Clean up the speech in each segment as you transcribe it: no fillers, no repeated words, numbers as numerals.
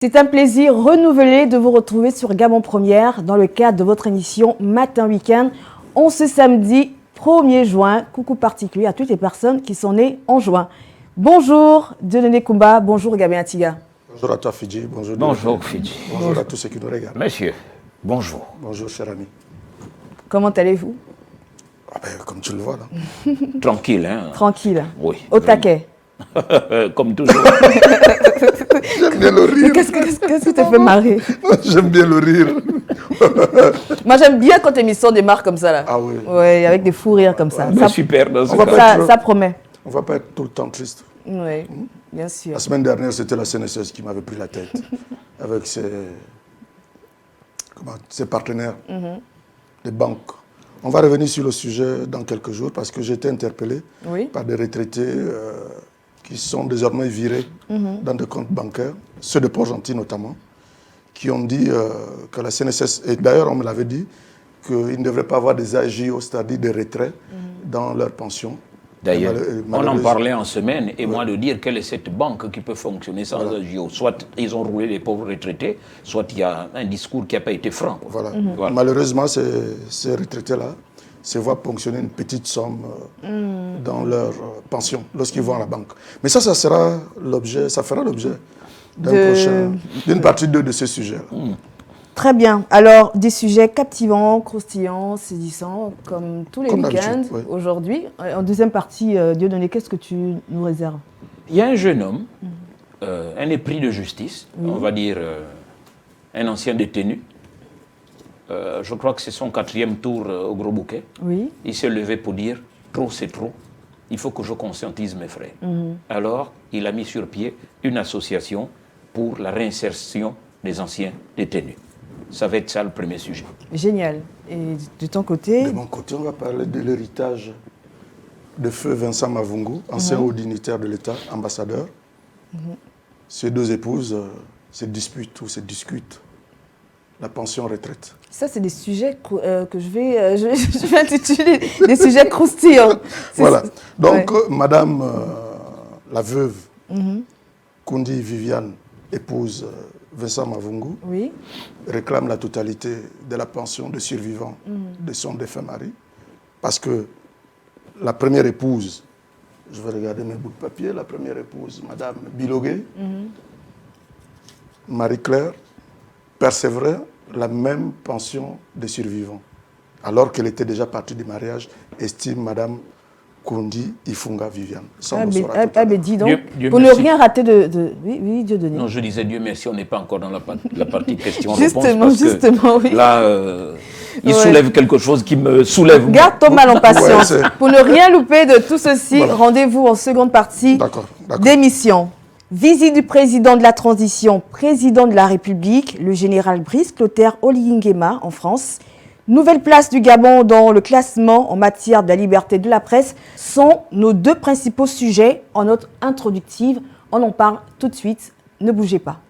C'est un plaisir renouvelé de vous retrouver sur Gabon Première dans le cadre de votre émission Matin Week-end. On ce samedi 1er juin. Coucou particulier à toutes les personnes qui sont nées en juin. Bonjour Dieudonné Koumba, bonjour Gabin Atiga. Bonjour à toi Fidji, bonjour. Bonjour Fidji. Bonjour à tous ceux qui nous regardent. Monsieur, bonjour. Bonjour cher ami. Comment allez-vous? Comme tu le vois là. Tranquille, hein? Tranquille. Oui. Au taquet. Comme toujours. J'aime bien le rire. Qu'est-ce que te fait marrer? J'aime bien le rire. Moi j'aime bien quand l'émission démarre comme ça là. Ah oui. Ouais, avec des fous rires comme ça. Mais super dans ce va cas. pas Ça promet. On ne va pas être tout le temps triste. Oui, bien sûr. La semaine dernière, c'était la CNSS qui m'avait pris la tête avec ses partenaires, les banques. On va revenir sur le sujet dans quelques jours parce que j'ai été interpellé par des retraités qui sont désormais virés dans des comptes bancaires, ceux de Port-Gentil notamment, qui ont dit que la CNSS, et d'ailleurs on me l'avait dit, qu'ils ne devraient pas avoir des AGO, c'est-à-dire des retraits dans leur pension. D'ailleurs, on en parlait en semaine, et moi de dire quelle est cette banque qui peut fonctionner sans AGO. Soit ils ont roulé les pauvres retraités, soit il y a un discours qui n'a pas été franc. Voilà. Voilà. Malheureusement, ces retraités-là se voient ponctionner une petite somme dans leur pension lorsqu'ils vont à la banque. Mais ça fera l'objet d'une partie de ces sujets-là. Très bien. Alors, des sujets captivants, croustillants, saisissants, comme tous les week-ends aujourd'hui. En deuxième partie, Dieudonné, qu'est-ce que tu nous réserves? Il y a un jeune homme, un épris de justice, on va dire un ancien détenu. Je crois que c'est son 4e tour au Gros Bouquet. Oui. Il s'est levé pour dire « trop c'est trop, il faut que je conscientise mes frères ». Alors, il a mis sur pied une association pour la réinsertion des anciens détenus. Ça va être ça le premier sujet. Génial. Et de ton côté? De mon côté, on va parler de l'héritage de feu Vincent Mavungu, ancien haut dignitaire de l'État, ambassadeur. Ces deux épouses se disputent ou se discutent la pension retraite. Ça, c'est des sujets que je vais intituler des sujets croustillants. Voilà. Donc, madame la veuve, Kundi Viviane, épouse Vincent Mavungu, réclame la totalité de la pension de survivant de son défunt mari. Parce que la première épouse, je vais regarder mes bouts de papier, la première épouse, madame Bilogué, Marie-Claire, percevrait la même pension de survivant. Alors qu'elle était déjà partie du mariage, estime madame Kundi Ifunga Viviane. Dis donc, Dieu pour ne rien rater de... Oui, Dieudonné. Non, je disais Dieu merci, on n'est pas encore dans la partie Justement, question-réponse. justement, oui. Là, il soulève quelque chose qui me soulève. Garde ton mal en patience. Pour ne rien louper de tout ceci, rendez-vous en seconde partie d'émission. Visite du président de la transition, président de la République, le général Brice Clotaire Oligui Nguema en France. Nouvelle place du Gabon dans le classement en matière de la liberté de la presse sont nos deux principaux sujets en note introductive. On en parle tout de suite. Ne bougez pas.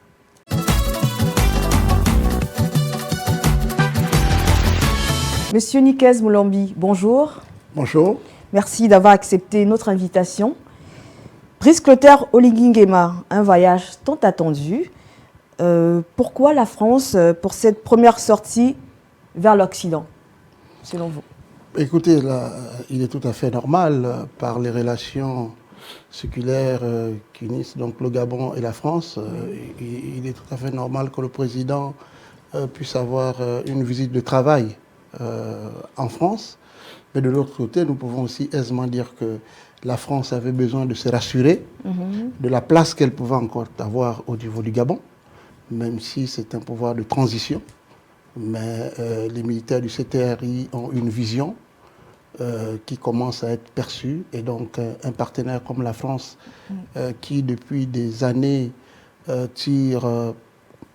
Monsieur Nikes Moulambi, bonjour. Bonjour. Merci d'avoir accepté notre invitation. Brice Clotaire Oligui Nguema, un voyage tant attendu. Pourquoi la France pour cette première sortie vers l'Occident, selon vous? Écoutez, là, il est tout à fait normal, par les relations séculaires qui unissent donc le Gabon et la France, il est tout à fait normal que le président puisse avoir une visite de travail en France. Mais de l'autre côté, nous pouvons aussi aisément dire que la France avait besoin de se rassurer de la place qu'elle pouvait encore avoir au niveau du Gabon, même si c'est un pouvoir de transition. Mais les militaires du CTRI ont une vision qui commence à être perçue. Et donc, un partenaire comme la France, qui depuis des années tire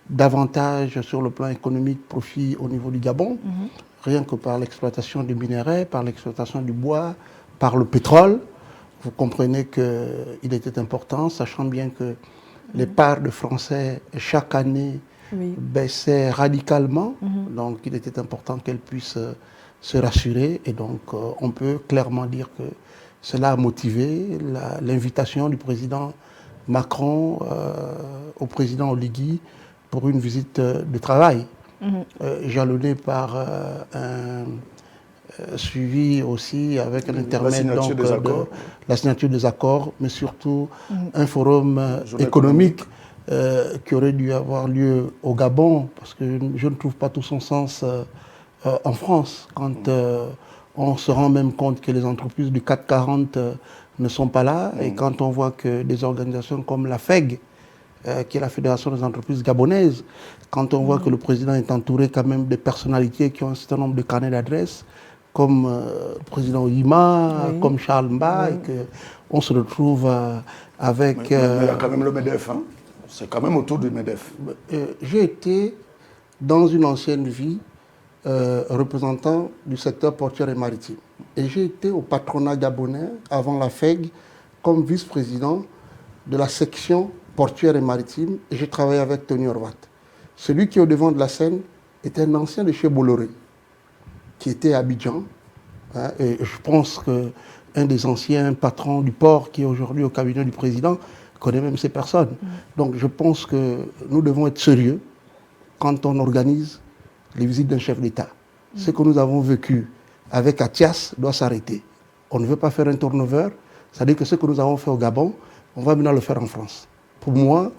davantage sur le plan économique profit au niveau du Gabon, rien que par l'exploitation du minerai, par l'exploitation du bois, par le pétrole, vous comprenez qu'il était important, sachant bien que les parts de Français, chaque année, baissait radicalement, donc il était important qu'elle puisse se rassurer, et donc on peut clairement dire que cela a motivé l'invitation du président Macron au président Oligui pour une visite de travail, jalonnée par un suivi aussi avec un intermède la signature des accords, mais surtout un forum économique qui aurait dû avoir lieu au Gabon, parce que je ne trouve pas tout son sens en France, quand on se rend même compte que les entreprises du CAC 40 ne sont pas là, et quand on voit que des organisations comme la FEG, qui est la Fédération des entreprises gabonaises, quand on voit que le président est entouré quand même de personnalités qui ont un certain nombre de carnets d'adresses, comme le président Oima, comme Charles Mba, et qu'on se retrouve avec... Mais il y a quand même le MEDEF, hein. C'est quand même autour du MEDEF. J'ai été, dans une ancienne vie, représentant du secteur portuaire et maritime. Et j'ai été au patronat gabonais, avant la FEG, comme vice-président de la section portuaire et maritime, et j'ai travaillé avec Tony Horvat. Celui qui est au devant de la scène était un ancien de chez Bolloré, qui était à Abidjan, hein, et je pense qu'un des anciens patrons du port, qui est aujourd'hui au cabinet du président, connaît même ces personnes. Donc je pense que nous devons être sérieux quand on organise les visites d'un chef d'État. Ce que nous avons vécu avec Athias doit s'arrêter. On ne veut pas faire un turnover, c'est-à-dire que ce que nous avons fait au Gabon, on va maintenant le faire en France. Pour moi,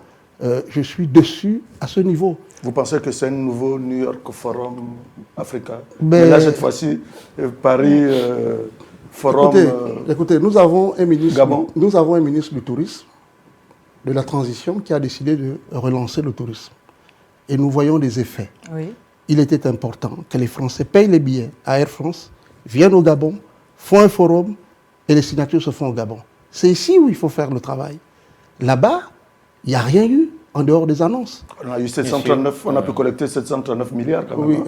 je suis déçu à ce niveau. Vous pensez que c'est un nouveau New York Forum Africa? Mais là, cette fois-ci, Paris Forum... Écoutez, nous avons un ministre du tourisme, de la transition, qui a décidé de relancer le tourisme. Et nous voyons des effets. Oui. Il était important que les Français payent les billets à Air France, viennent au Gabon, font un forum, et les signatures se font au Gabon. C'est ici où il faut faire le travail. Là-bas, il n'y a rien eu en dehors des annonces. On a eu 739, on a pu collecter 739 milliards quand même,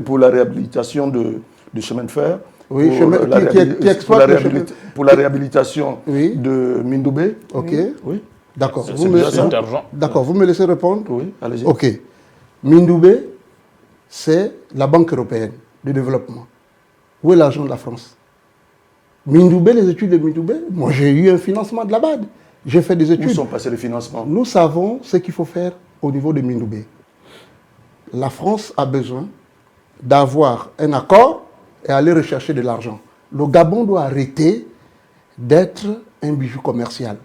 pour la réhabilitation du chemin de fer, pour la réhabilitation de Mindoubé. Ok. Oui. D'accord. Vous me laissez répondre? Oui, allez-y. Ok. Mindoubé, c'est la Banque européenne de développement. Où est l'argent de la France? Mindoubé, les études de Mindoubé, moi j'ai eu un financement de la BAD. J'ai fait des études. Où sont passés les financements? Nous savons ce qu'il faut faire au niveau de Mindoubé. La France a besoin d'avoir un accord et aller rechercher de l'argent. Le Gabon doit arrêter d'être un bijou commercial.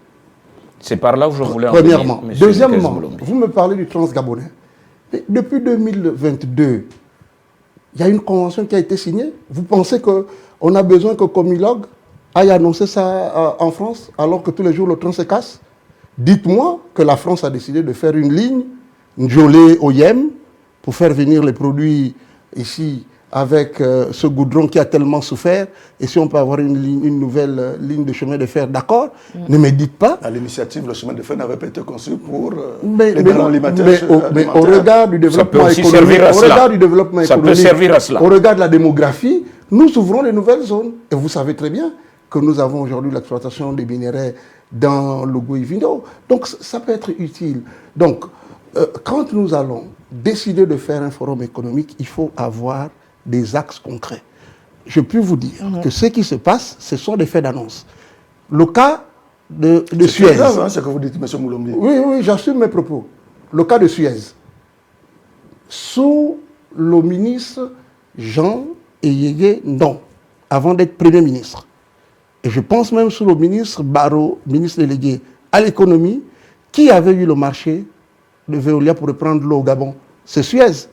C'est par là où je voulais en Premièrement. venir. Deuxièmement, vous me parlez du Trans-Gabonais. Depuis 2022, il y a une convention qui a été signée. Vous pensez qu'on a besoin que Comilog aille annoncer ça en France, alors que tous les jours le train se casse? Dites-moi que la France a décidé de faire une ligne, Njolé-Oyem, pour faire venir les produits ici avec ce goudron qui a tellement souffert, et si on peut avoir une nouvelle ligne de chemin de fer, d'accord, ne me dites pas... À l'initiative, le chemin de fer n'avait pas été conçu pour les denrées alimentaires. Mais au regard du développement économique, au regard de la démographie, nous ouvrons les nouvelles zones. Et vous savez très bien que nous avons aujourd'hui l'exploitation des minéraux dans le Gouivino. Donc ça peut être utile. Donc, quand nous allons décider de faire un forum économique, il faut avoir des axes concrets. Je peux vous dire que ce qui se passe, ce sont des faits d'annonce. Le cas de Suez. C'est grave, hein, ce que vous dites, M. Moulombi. Oui, j'assume mes propos. Le cas de Suez. Sous le ministre Jean Eyégué Ndong, avant d'être Premier ministre, et je pense même sous le ministre Barrot, ministre délégué à l'économie, qui avait eu le marché de Veolia pour reprendre l'eau au Gabon? C'est Suez.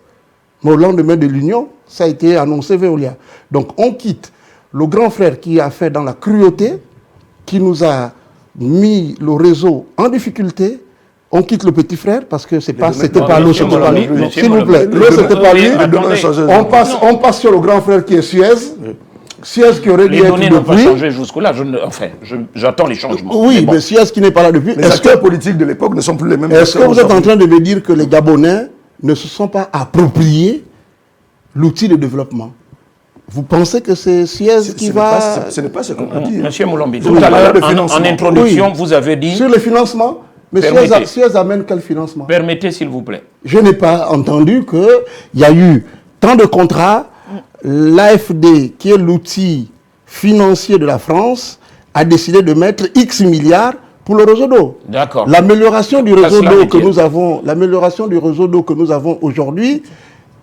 Mais au lendemain de l'union, ça a été annoncé Veolia. Donc on quitte le grand frère qui a fait dans la cruauté, qui nous a mis le réseau en difficulté. On quitte le petit frère parce que c'était pas l'eau, c'était pas lui. S'il vous plaît, l'eau c'était pas lui. On passe sur le grand frère qui est Suez. Suez qui aurait dû être depuis... Les données n'ont pas changé jusque-là. J'attends les changements. Oui, mais Suez qui n'est pas là depuis... Les acteurs politiques de l'époque ne sont plus les mêmes. Est-ce que vous êtes en train de me dire que les Gabonais ne se sont pas appropriés l'outil de développement? Vous pensez que c'est Suez qui va... Ce n'est pas ce qu'on a dit. Monsieur Moulombi, tout à l'heure, en introduction, vous avez dit... Sur le financement, mais Suez amène quel financement? Permettez, s'il vous plaît. Je n'ai pas entendu qu'il y a eu tant de contrats. L'AFD, qui est l'outil financier de la France, a décidé de mettre X milliards pour le réseau d'eau. D'accord. L'amélioration du réseau d'eau que nous avons, l'amélioration du réseau d'eau que nous avons aujourd'hui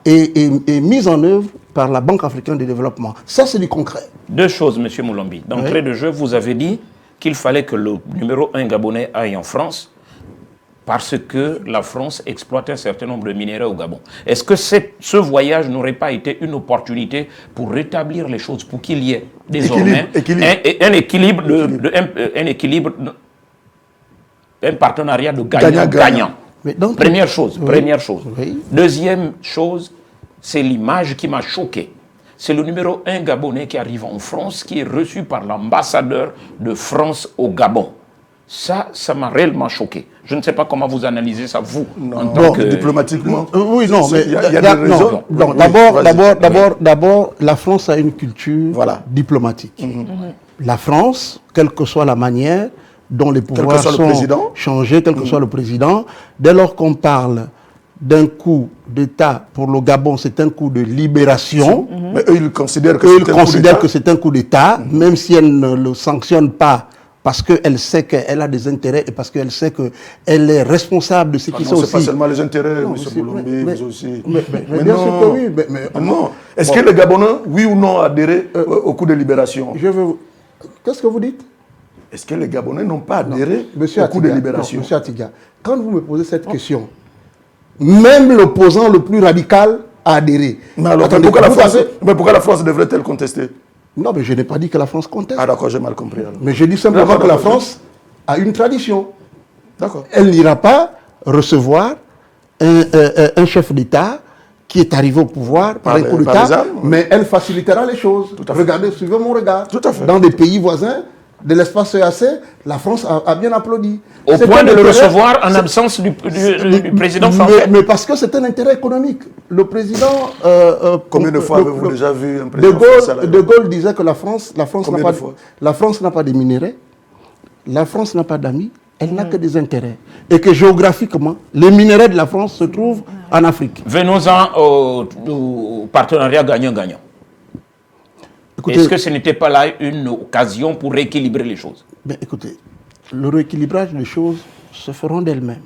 est mise en œuvre par la Banque africaine de développement. Ça, c'est du concret. Deux choses, M. Moulombi. D'entrée de jeu, vous avez dit qu'il fallait que le numéro 1 gabonais aille en France parce que la France exploite un certain nombre de minéraux au Gabon. Est-ce que ce voyage n'aurait pas été une opportunité pour rétablir les choses, pour qu'il y ait désormais un partenariat de gagnant-gagnant? Première chose. Oui. Deuxième chose, c'est l'image qui m'a choqué. C'est le numéro 1 gabonais qui arrive en France, qui est reçu par l'ambassadeur de France au Gabon. Ça m'a réellement choqué. Je ne sais pas comment vous analysez ça, vous, en tant que... Diplomatiquement. Oui, non, mais il y a des raisons. D'abord, la France a une culture diplomatique. La France, quelle que soit la manière dont les pouvoirs sont changés, quel que soit le président, dès lors qu'on parle d'un coup d'État pour le Gabon, c'est un coup de libération. Mais eux, ils considèrent que c'est un coup d'État, même si elle ne le sanctionne pas, parce qu'elle sait qu'elle a des intérêts et parce qu'elle sait qu'elle est responsable de ce qui sont aussi... Ce n'est pas seulement les intérêts, M. Moulombi, mais aussi... Mais bien sûr que oui. Non. Est-ce que les Gabonais, oui ou non, adhéré au coup de libération? Qu'est-ce que vous dites? Est-ce que les Gabonais n'ont pas adhéré au coup de libération? Monsieur Atiga, quand vous me posez cette question, même l'opposant le plus radical a adhéré. Mais alors, pourquoi la France devrait-elle contester? Non, mais je n'ai pas dit que la France conteste. Ah d'accord, j'ai mal compris. Alors. Mais je dis simplement que la France a une tradition. D'accord. Elle n'ira pas recevoir un chef d'État qui est arrivé au pouvoir par un coup d'État, mais elle facilitera les choses. Regardez, suivez mon regard. Tout à fait. Dans des pays voisins de l'espace EAC, la France a bien applaudi. Au point de le recevoir en absence du président français. Mais parce que c'est un intérêt économique. Le président... Combien de fois avez-vous déjà vu un président français? De Gaulle disait que la France n'a pas de minéraux, la France n'a pas d'amis, elle n'a que des intérêts. Et que géographiquement, les minéraux de la France se trouvent en Afrique. Venons-en au partenariat gagnant-gagnant. Est-ce que ce n'était pas là une occasion pour rééquilibrer les choses? Ben, écoutez, le rééquilibrage des choses se feront d'elles-mêmes.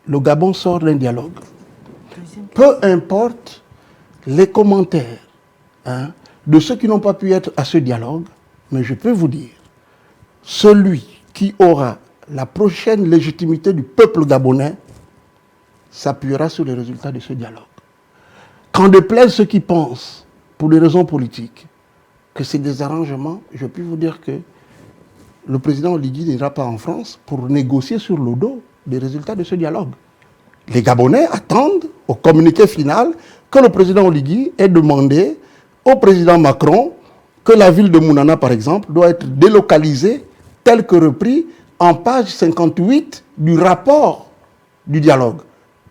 Le Gabon sort d'un dialogue. Peu importe les commentaires de ceux qui n'ont pas pu être à ce dialogue, mais je peux vous dire, celui qui aura la prochaine légitimité du peuple gabonais s'appuiera sur les résultats de ce dialogue. Qu'en déplaise ceux qui pensent, pour des raisons politiques, que c'est des arrangements, je peux vous dire que le président Oligui n'ira pas en France pour négocier sur le dos des résultats de ce dialogue. Les Gabonais attendent au communiqué final que le président Oligui ait demandé au président Macron que la ville de Mounana, par exemple, doit être délocalisée tel que repris en page 58 du rapport du dialogue.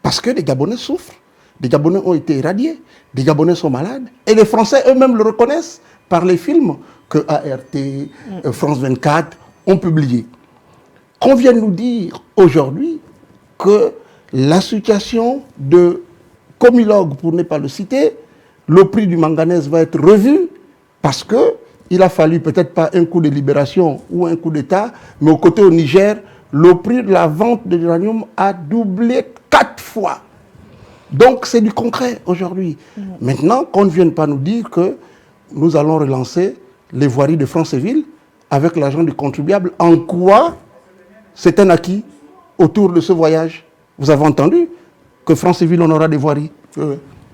Parce que les Gabonais souffrent, les Gabonais ont été irradiés, les Gabonais sont malades, et les Français eux-mêmes le reconnaissent par les films que ART, France 24 ont publiés. Qu'on vienne nous dire aujourd'hui que la situation de Comilog, pour ne pas le citer, le prix du manganèse va être revu parce qu'il a fallu peut-être pas un coup de libération ou un coup d'État, mais au côté au Niger, le prix de la vente de l'uranium a doublé 4 fois. Donc c'est du concret aujourd'hui. Maintenant, qu'on ne vienne pas nous dire que nous allons relancer les voiries de Franceville avec l'argent du contribuable. En quoi c'est un acquis autour de ce voyage? Vous avez entendu que Franceville, on aura des voiries.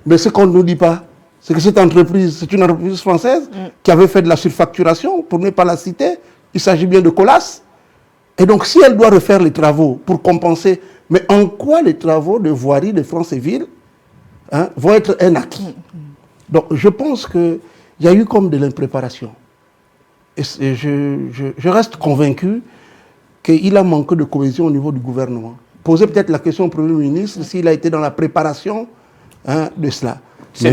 Mais ce qu'on ne nous dit pas, c'est que cette entreprise, c'est une entreprise française qui avait fait de la surfacturation, pour ne pas la citer. Il s'agit bien de Colas. Et donc, si elle doit refaire les travaux pour compenser, mais en quoi les travaux de voirie de Franceville vont être un acquis? Donc, je pense qu'il y a eu comme de l'impréparation. Et je reste convaincu qu'il a manqué de cohésion au niveau du gouvernement. Posez peut-être la question au Premier ministre s'il a été dans la préparation de cela. Ce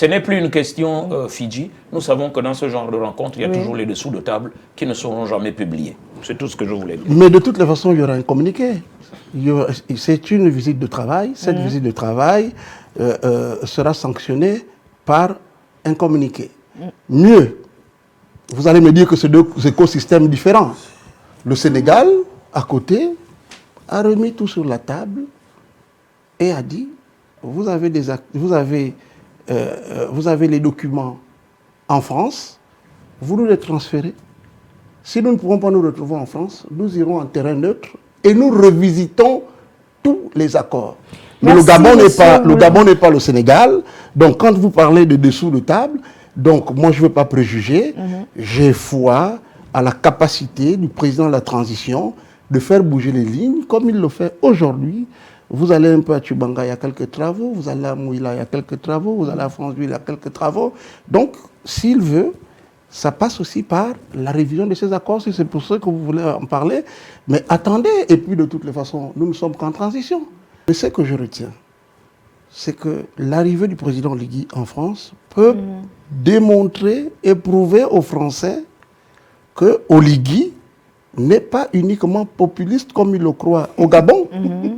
n'est plus une question Fidji. Nous savons que dans ce genre de rencontre, il y a toujours les dessous de table qui ne seront jamais publiés. C'est tout ce que je voulais dire. Mais de toutes les façons, il y aura un communiqué. C'est une visite de travail. Cette visite de travail sera sanctionnée par un communiqué. Mieux, vous allez me dire que c'est deux écosystèmes différents. Le Sénégal, à côté, a remis tout sur la table et a dit, vous avez les documents en France, vous nous les transférez. Si nous ne pouvons pas nous retrouver en France, nous irons en terrain neutre et nous revisitons tous les accords. Mais le Gabon n'est pas le Sénégal. Donc quand vous parlez de dessous de table, donc moi je ne veux pas préjuger, j'ai foi à la capacité du président de la transition de faire bouger les lignes comme il le fait aujourd'hui. Vous allez un peu à Tchubanga, il y a quelques travaux, vous allez à Mouila, il y a quelques travaux, vous allez à Franceville, il y a quelques travaux. Donc s'il veut, ça passe aussi par la révision de ces accords, si c'est pour ça que vous voulez en parler. Mais attendez, et puis de toutes les façons, nous ne sommes qu'en transition. Mais ce que je retiens, c'est que l'arrivée du président Oligui en France peut démontrer et prouver aux Français que Oligui n'est pas uniquement populiste comme il le croit au Gabon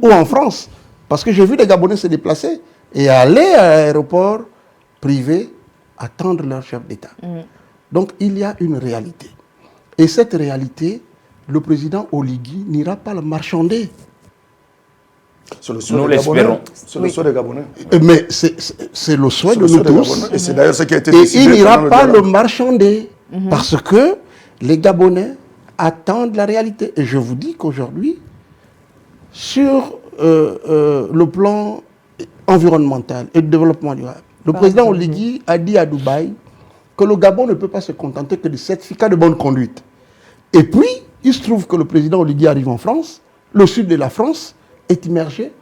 ou en France. Parce que j'ai vu des Gabonais se déplacer et aller à l'aéroport privé attendre leur chef d'État. Donc il y a une réalité. Et cette réalité, le président Oligui n'ira pas la marchander. Nous l'espérons. C'est le souhait des Gabonais. Mais c'est le souhait de nous tous. Et c'est d'ailleurs ce qui a été décidé. Et il n'ira pas le marchander. Parce que les Gabonais attendent la réalité. Et je vous dis qu'aujourd'hui, sur le plan environnemental et de développement durable, le président Oligui a dit à Dubaï que le Gabon ne peut pas se contenter que de certificats de bonne conduite. Et puis, il se trouve que le président Oligui arrive en France, le sud de la France est immergé.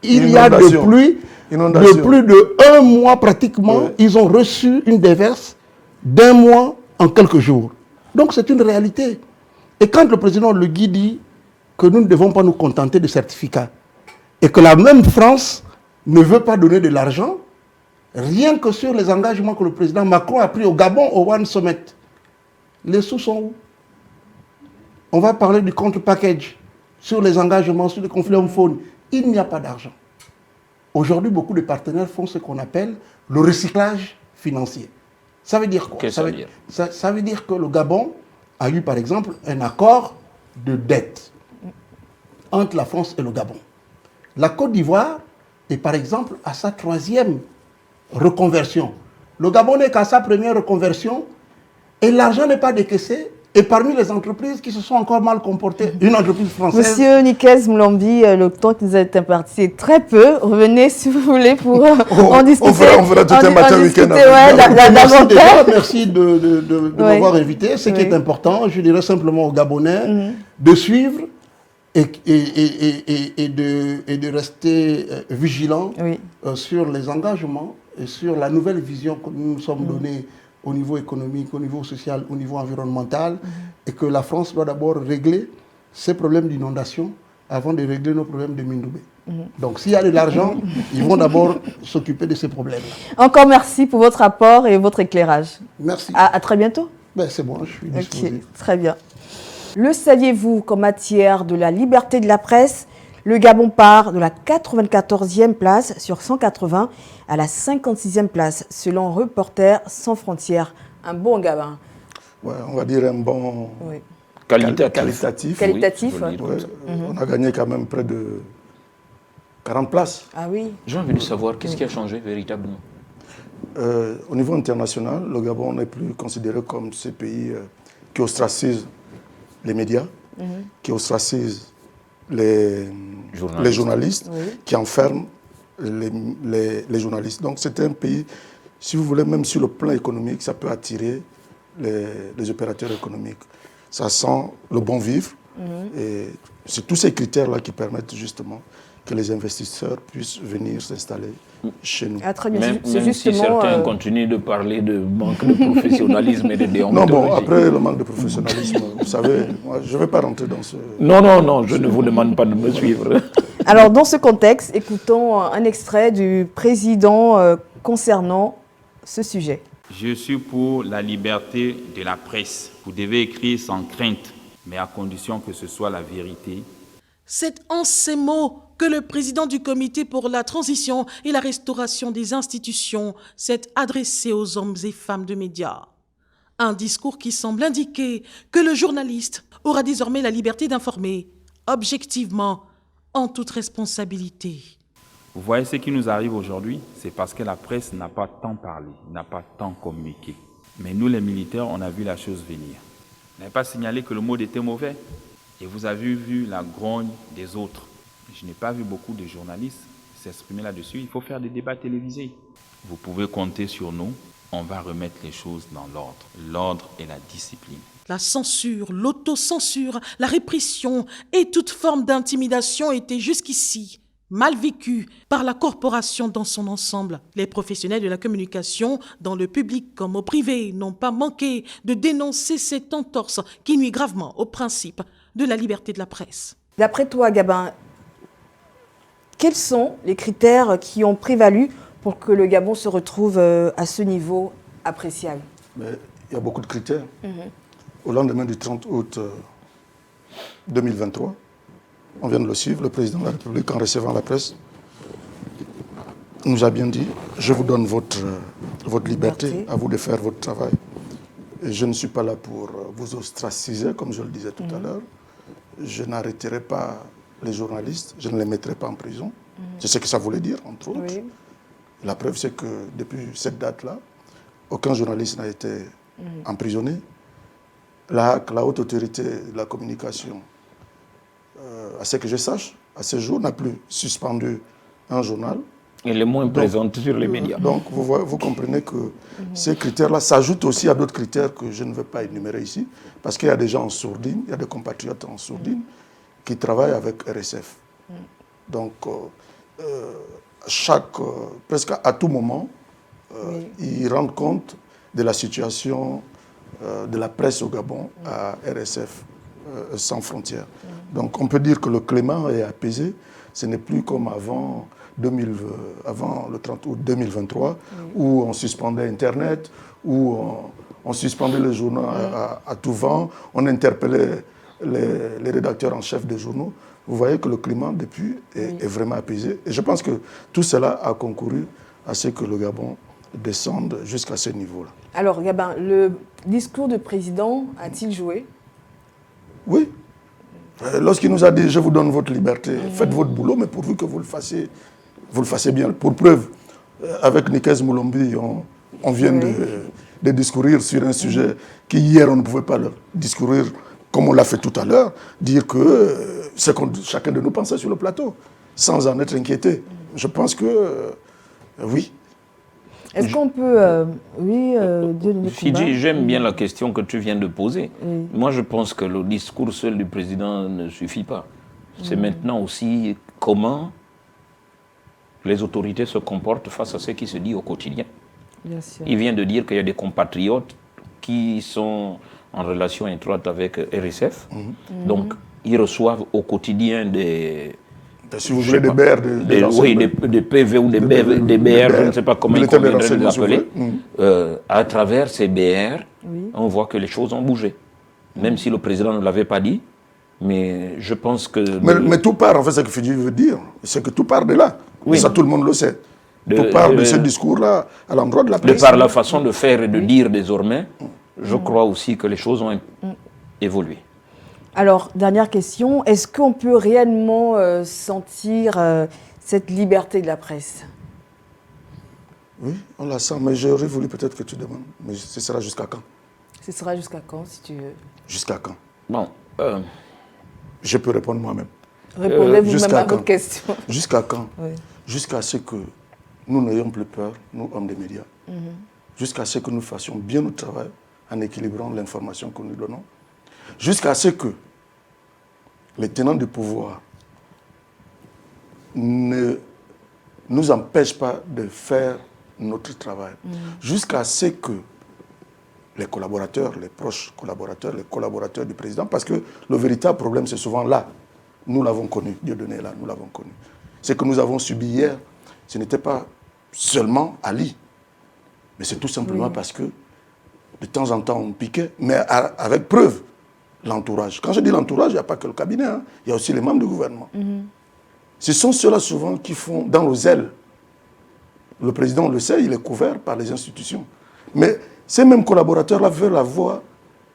Il y a de plus de 1 mois pratiquement, ils ont reçu une déverse d'1 mois en quelques jours. Donc c'est une réalité. Et quand le président Oligui dit que nous ne devons pas nous contenter de certificats, et que la même France ne veut pas donner de l'argent, rien que sur les engagements que le président Macron a pris au Gabon, au One Summit, les sous sont où? On va parler du contre-package sur les engagements, sur les conflits hommes-faunes. Il n'y a pas d'argent. Aujourd'hui, beaucoup de partenaires font ce qu'on appelle le recyclage financier. Ça veut dire quoi? Ça veut dire que le Gabon a eu, par exemple, un accord de dette entre la France et le Gabon. La Côte d'Ivoire est, par exemple, à sa 3e reconversion. Le Gabon n'est qu'à sa 1re reconversion et l'argent n'est pas décaissé. Et parmi les entreprises qui se sont encore mal comportées, une entreprise française... Monsieur Nikes Moulambi, le temps qui nous a été imparti est très peu. Revenez si vous voulez pour en discuter. On fera tout un matin week-end. Merci de m'avoir invité. Ce qui est important, je dirais simplement aux Gabonais de suivre et de rester vigilants sur les engagements et sur la nouvelle vision que nous nous sommes donnée au niveau économique, au niveau social, au niveau environnemental, et que la France doit d'abord régler ses problèmes d'inondation avant de régler nos problèmes de Mindoubé. Donc s'il y a de l'argent, ils vont d'abord s'occuper de ces problèmes-là. Encore merci pour votre apport et votre éclairage. Merci. À très bientôt. Ben, c'est bon, je suis disposé. Très bien. Le saviez-vous qu'en matière de la liberté de la presse, le Gabon part de la 94e place sur 180 à la 56e place, selon Reporters sans frontières. Un bon Gabon. Ouais, on va dire un bon qualitatif. Qualitatif, On a gagné quand même près de 40 places. Ah oui. J'ai envie de savoir, qu'est-ce qui a changé véritablement? Au niveau international, le Gabon n'est plus considéré comme ce pays qui ostracise les médias, qui ostracise les journalistes, qui enferment les journalistes. Donc c'est un pays, si vous voulez, même sur le plan économique, ça peut attirer les opérateurs économiques. Ça sent le bon vivre. Et c'est tous ces critères-là qui permettent justement que les investisseurs puissent venir s'installer chez nous. Ah, très bien. Même si certains continuent de parler de manque de professionnalisme et de déontologie. Non, bon, après le manque de professionnalisme, vous savez, moi, je ne vais pas rentrer dans ce... Non, je ne vous demande pas de me suivre. Alors, dans ce contexte, écoutons un extrait du président concernant ce sujet. Je suis pour la liberté de la presse. Vous devez écrire sans crainte, mais à condition que ce soit la vérité. C'est en ces mots que le président du comité pour la transition et la restauration des institutions s'est adressé aux hommes et femmes de médias. Un discours qui semble indiquer que le journaliste aura désormais la liberté d'informer objectivement, en toute responsabilité. Vous voyez ce qui nous arrive aujourd'hui, c'est parce que la presse n'a pas tant parlé, n'a pas tant communiqué. Mais nous, les militaires, on a vu la chose venir. On n'avait pas signalé que le mode était mauvais. Et vous avez vu la grogne des autres. Je n'ai pas vu beaucoup de journalistes s'exprimer là-dessus. Il faut faire des débats télévisés. Vous pouvez compter sur nous. On va remettre les choses dans l'ordre. L'ordre et la discipline. La censure, l'autocensure, la répression et toute forme d'intimidation étaient jusqu'ici mal vécues par la corporation dans son ensemble. Les professionnels de la communication, dans le public comme au privé, n'ont pas manqué de dénoncer cette entorse qui nuit gravement au principe de la liberté de la presse. D'après toi, Gabin, quels sont les critères qui ont prévalu pour que le Gabon se retrouve à ce niveau appréciable? Mais il y a beaucoup de critères. Au lendemain du 30 août 2023, on vient de le suivre, le président de la République, en recevant la presse, nous a bien dit « Je vous donne votre liberté, à vous de faire votre travail. Et je ne suis pas là pour vous ostraciser, comme je le disais tout à l'heure. Je n'arrêterai pas les journalistes, je ne les mettrai pas en prison. C'est ce que ça voulait dire, entre autres. Oui. La preuve, c'est que depuis cette date-là, aucun journaliste n'a été emprisonné. La haute autorité de la communication, à ce que je sache, à ce jour, n'a plus suspendu un journal. Elle est moins présente sur les médias. Donc, vous comprenez que ces critères-là s'ajoutent aussi à d'autres critères que je ne vais pas énumérer ici, parce qu'il y a des gens en sourdine, il y a des compatriotes en sourdine qui travaillent avec RSF. Donc, presque à tout moment, ils rendent compte de la situation de la presse au Gabon à RSF, sans frontières. Donc, on peut dire que le climat est apaisé. Ce n'est plus comme avant le 30 août 2023, où on suspendait Internet, où on suspendait les journaux à tout vent, on interpellait les rédacteurs en chef des journaux. Vous voyez que le climat, depuis, est vraiment apaisé. Et je pense que tout cela a concouru à ce que le Gabon descende jusqu'à ce niveau-là. Alors, Gabin, le discours du président a-t-il joué? Oui. Lorsqu'il nous a dit « Je vous donne votre liberté, faites votre boulot, mais pourvu que vous le fassiez bien ». Pour preuve, avec Nikes Moulombi, on vient de discourir sur un sujet qui hier on ne pouvait pas le discourir comme on l'a fait tout à l'heure, dire que c'est ce que chacun de nous pensait sur le plateau, sans en être inquiété. Je pense que oui. Est-ce qu'on peut... Fidji, j'aime bien la question que tu viens de poser. Moi, je pense que le discours seul du président ne suffit pas. C'est maintenant aussi comment les autorités se comportent face à ce qui se dit au quotidien. Bien sûr. Il vient de dire qu'il y a des compatriotes qui sont en relation étroite avec RSF. Donc, ils reçoivent au quotidien des... Si vous voulez des BR, des PV ou des BR, je ne sais pas comment ils conviendraient de l'appeler. À travers ces BR, on voit que les choses ont bougé. Même si le président ne l'avait pas dit, mais je pense que... Mais tout part, en fait, ce que Fidji veut dire, c'est que tout part de là. Oui. Et ça, tout le monde le sait. Tout part de ce discours-là à l'endroit de la presse. De par la façon de faire et de dire désormais, je crois aussi que les choses ont évolué. Alors, dernière question, est-ce qu'on peut réellement sentir cette liberté de la presse? Oui, on la sent, mais j'aurais voulu peut-être que tu demandes. Mais ce sera jusqu'à quand? Ce sera jusqu'à quand, si tu veux? Jusqu'à quand? Bon. Je peux répondre moi-même. Répondez vous-même à votre question. Jusqu'à quand? Jusqu'à ce que nous n'ayons plus peur, nous, hommes des médias. Jusqu'à ce que nous fassions bien notre travail en équilibrant l'information que nous donnons. Jusqu'à ce que les tenants du pouvoir ne nous empêchent pas de faire notre travail. Jusqu'à ce que les collaborateurs, les proches collaborateurs, les collaborateurs du président, parce que le véritable problème, c'est souvent là. Nous l'avons connu, Dieudonné est là, nous l'avons connu. Ce que nous avons subi hier, ce n'était pas seulement Ali, mais c'est tout simplement parce que de temps en temps, on piquait, mais avec preuve. L'entourage. Quand je dis l'entourage, il n'y a pas que le cabinet, il y a aussi les membres du gouvernement. Ce sont ceux-là souvent qui font dans le zèle. Le président, on le sait, il est couvert par les institutions. Mais ces mêmes collaborateurs-là veulent avoir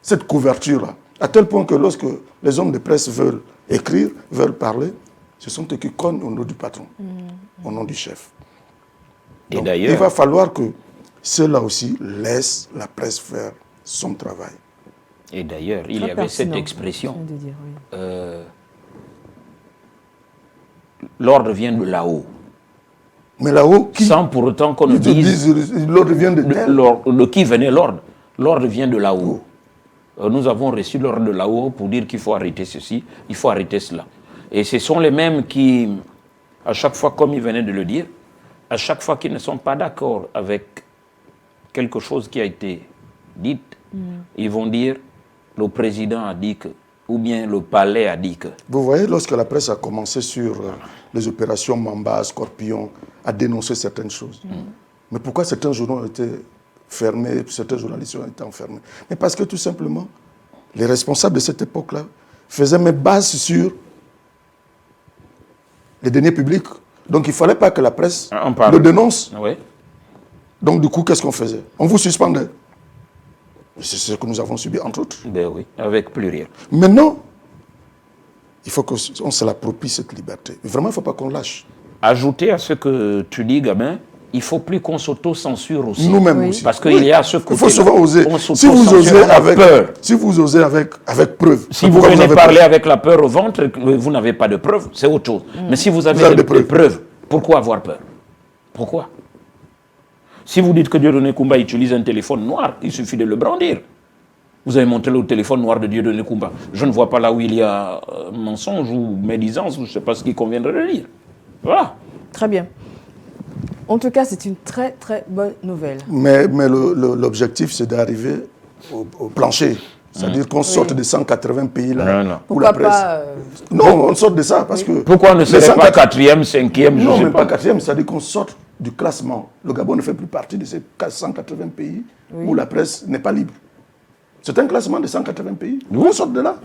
cette couverture-là. À tel point que lorsque les hommes de presse veulent écrire, veulent parler, ce sont eux qui cognent au nom du patron, au nom du chef. Et Donc, d'ailleurs, il va falloir que ceux-là aussi laissent la presse faire son travail. Et d'ailleurs, il y avait cette expression, l'ordre vient de là-haut. Mais là-haut, qui sans pour autant qu'on nous dise l'ordre vient de terre. De qui venait l'ordre? L'ordre vient de là-haut. Nous avons reçu l'ordre de là-haut pour dire qu'il faut arrêter ceci, il faut arrêter cela. Et ce sont les mêmes qui, à chaque fois, comme il venait de le dire, à chaque fois qu'ils ne sont pas d'accord avec quelque chose qui a été dit, ils vont dire le président a dit que, ou bien le palais a dit que. Vous voyez, lorsque la presse a commencé sur les opérations Mamba, Scorpion, à dénoncer certaines choses. Mais pourquoi certains journaux ont été fermés, certains journalistes ont été enfermés? Mais parce que tout simplement, les responsables de cette époque-là faisaient mes bases sur les deniers publics. Donc il ne fallait pas que la presse le dénonce. Oui. Donc du coup, qu'est-ce qu'on faisait? On vous suspendait. C'est ce que nous avons subi, entre autres. Ben oui, avec pluriel. Maintenant, il faut qu'on se l'approprie, cette liberté. Mais vraiment, il ne faut pas qu'on lâche. Ajouter à ce que tu dis, Gabin, il ne faut plus qu'on s'auto-censure aussi. Nous-mêmes aussi. Parce qu'il y a ce côté. Il faut souvent oser. Si vous osez avec peur. Si vous osez avec preuve. Si vous venez parler avec la peur au ventre, vous n'avez pas de preuve, c'est autre chose. Mais si vous avez des preuves, pourquoi avoir peur? Pourquoi? Si vous dites que Dieudonné Koumba utilise un téléphone noir, il suffit de le brandir. Vous avez montré le téléphone noir de Dieudonné Koumba. Je ne vois pas là où il y a mensonge ou médisance, ou je ne sais pas ce qu'il conviendrait de dire. Voilà. Très bien. En tout cas, c'est une très, très bonne nouvelle. Mais l'objectif, c'est d'arriver au plancher. C'est-à-dire qu'on sorte des 180 pays là. Non. Où la presse... pas, Non, on sorte de ça parce que... Pourquoi on ne serait pas 4e, 5e? Non, même pas 4e, c'est-à-dire qu'on sorte du classement. Le Gabon ne fait plus partie de ces 180 pays où la presse n'est pas libre. C'est un classement de 180 pays. On sort de là.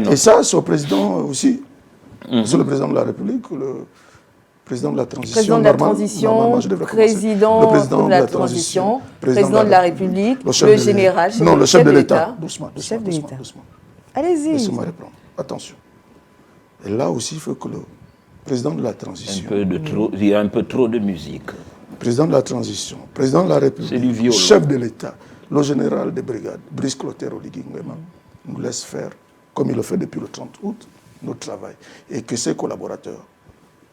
Et ça, c'est au président aussi. C'est le président de la République, le président de la transition. Président de la transition, président de la transition, président de la République, le général, le chef de l'État. Doucement. Allez-y. Laissez-moi répondre. Attention. Et là aussi, il faut que le président de la transition... Il y a un peu trop de musique. Président de la transition, président de la République, chef de l'État, le général des brigades, Brice Clotaire Oligui Nguema, nous laisse faire, comme il le fait depuis le 30 août, notre travail. Et que ses collaborateurs,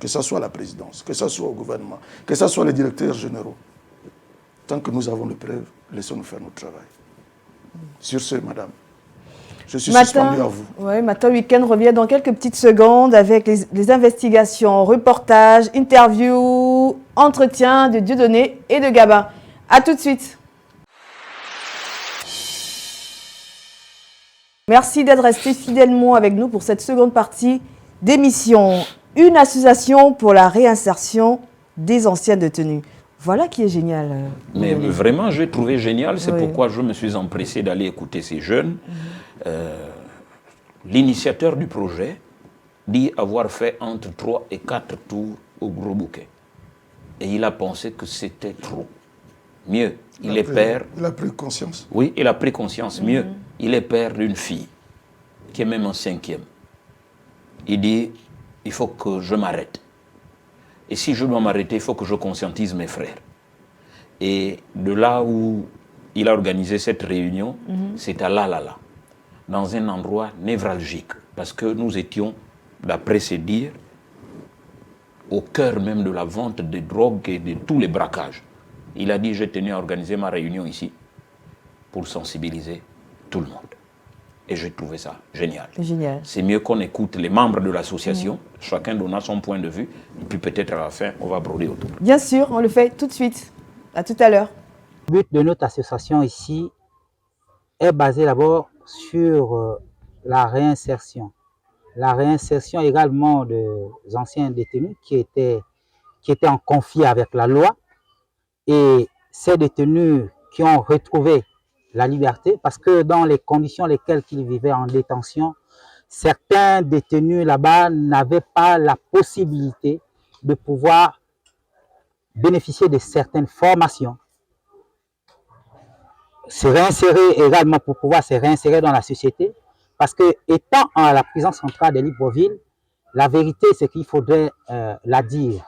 que ce soit la présidence, que ce soit au gouvernement, que ce soit les directeurs généraux, tant que nous avons les preuves, laissons-nous faire notre travail. Sur ce, madame, je suis suspendu à vous. Oui, Matin Week-end revient dans quelques petites secondes avec les investigations, reportages, interviews, entretiens de Dieudonné et de Gabin. A tout de suite. Merci d'être resté fidèlement avec nous pour cette seconde partie d'émission. Une association pour la réinsertion des anciens détenus. Voilà qui est génial. Mais vraiment, j'ai trouvé génial. C'est pourquoi je me suis empressé d'aller écouter ces jeunes. L'initiateur du projet dit avoir fait entre 3 et 4 tours au Gros Bouquet. Et il a pensé que c'était trop. Mieux, il est père... Il a pris conscience. Oui, il a pris conscience. Mieux, il est père d'une fille qui est même en 5e. Il dit, il faut que je m'arrête. Et si je dois m'arrêter, il faut que je conscientise mes frères. Et de là où il a organisé cette réunion, c'est à Lalala, dans un endroit névralgique. Parce que nous étions, d'après ses dires, au cœur même de la vente des drogues et de tous les braquages. Il a dit, j'ai tenu à organiser ma réunion ici pour sensibiliser tout le monde. Et j'ai trouvé ça génial. Génial. C'est mieux qu'on écoute les membres de l'association, chacun donnant son point de vue, et puis peut-être à la fin, on va broder autour. Bien sûr, on le fait tout de suite. À tout à l'heure. Le but de notre association ici est basé d'abord sur la réinsertion. La réinsertion également des anciens détenus qui étaient en conflit avec la loi, et ces détenus qui ont retrouvé la liberté, parce que dans les conditions dans lesquelles ils vivaient en détention, certains détenus là-bas n'avaient pas la possibilité de pouvoir bénéficier de certaines formations se réinsérer également, pour pouvoir se réinsérer dans la société. Parce que, étant à la prison centrale de Libreville, la vérité, c'est qu'il faudrait la dire.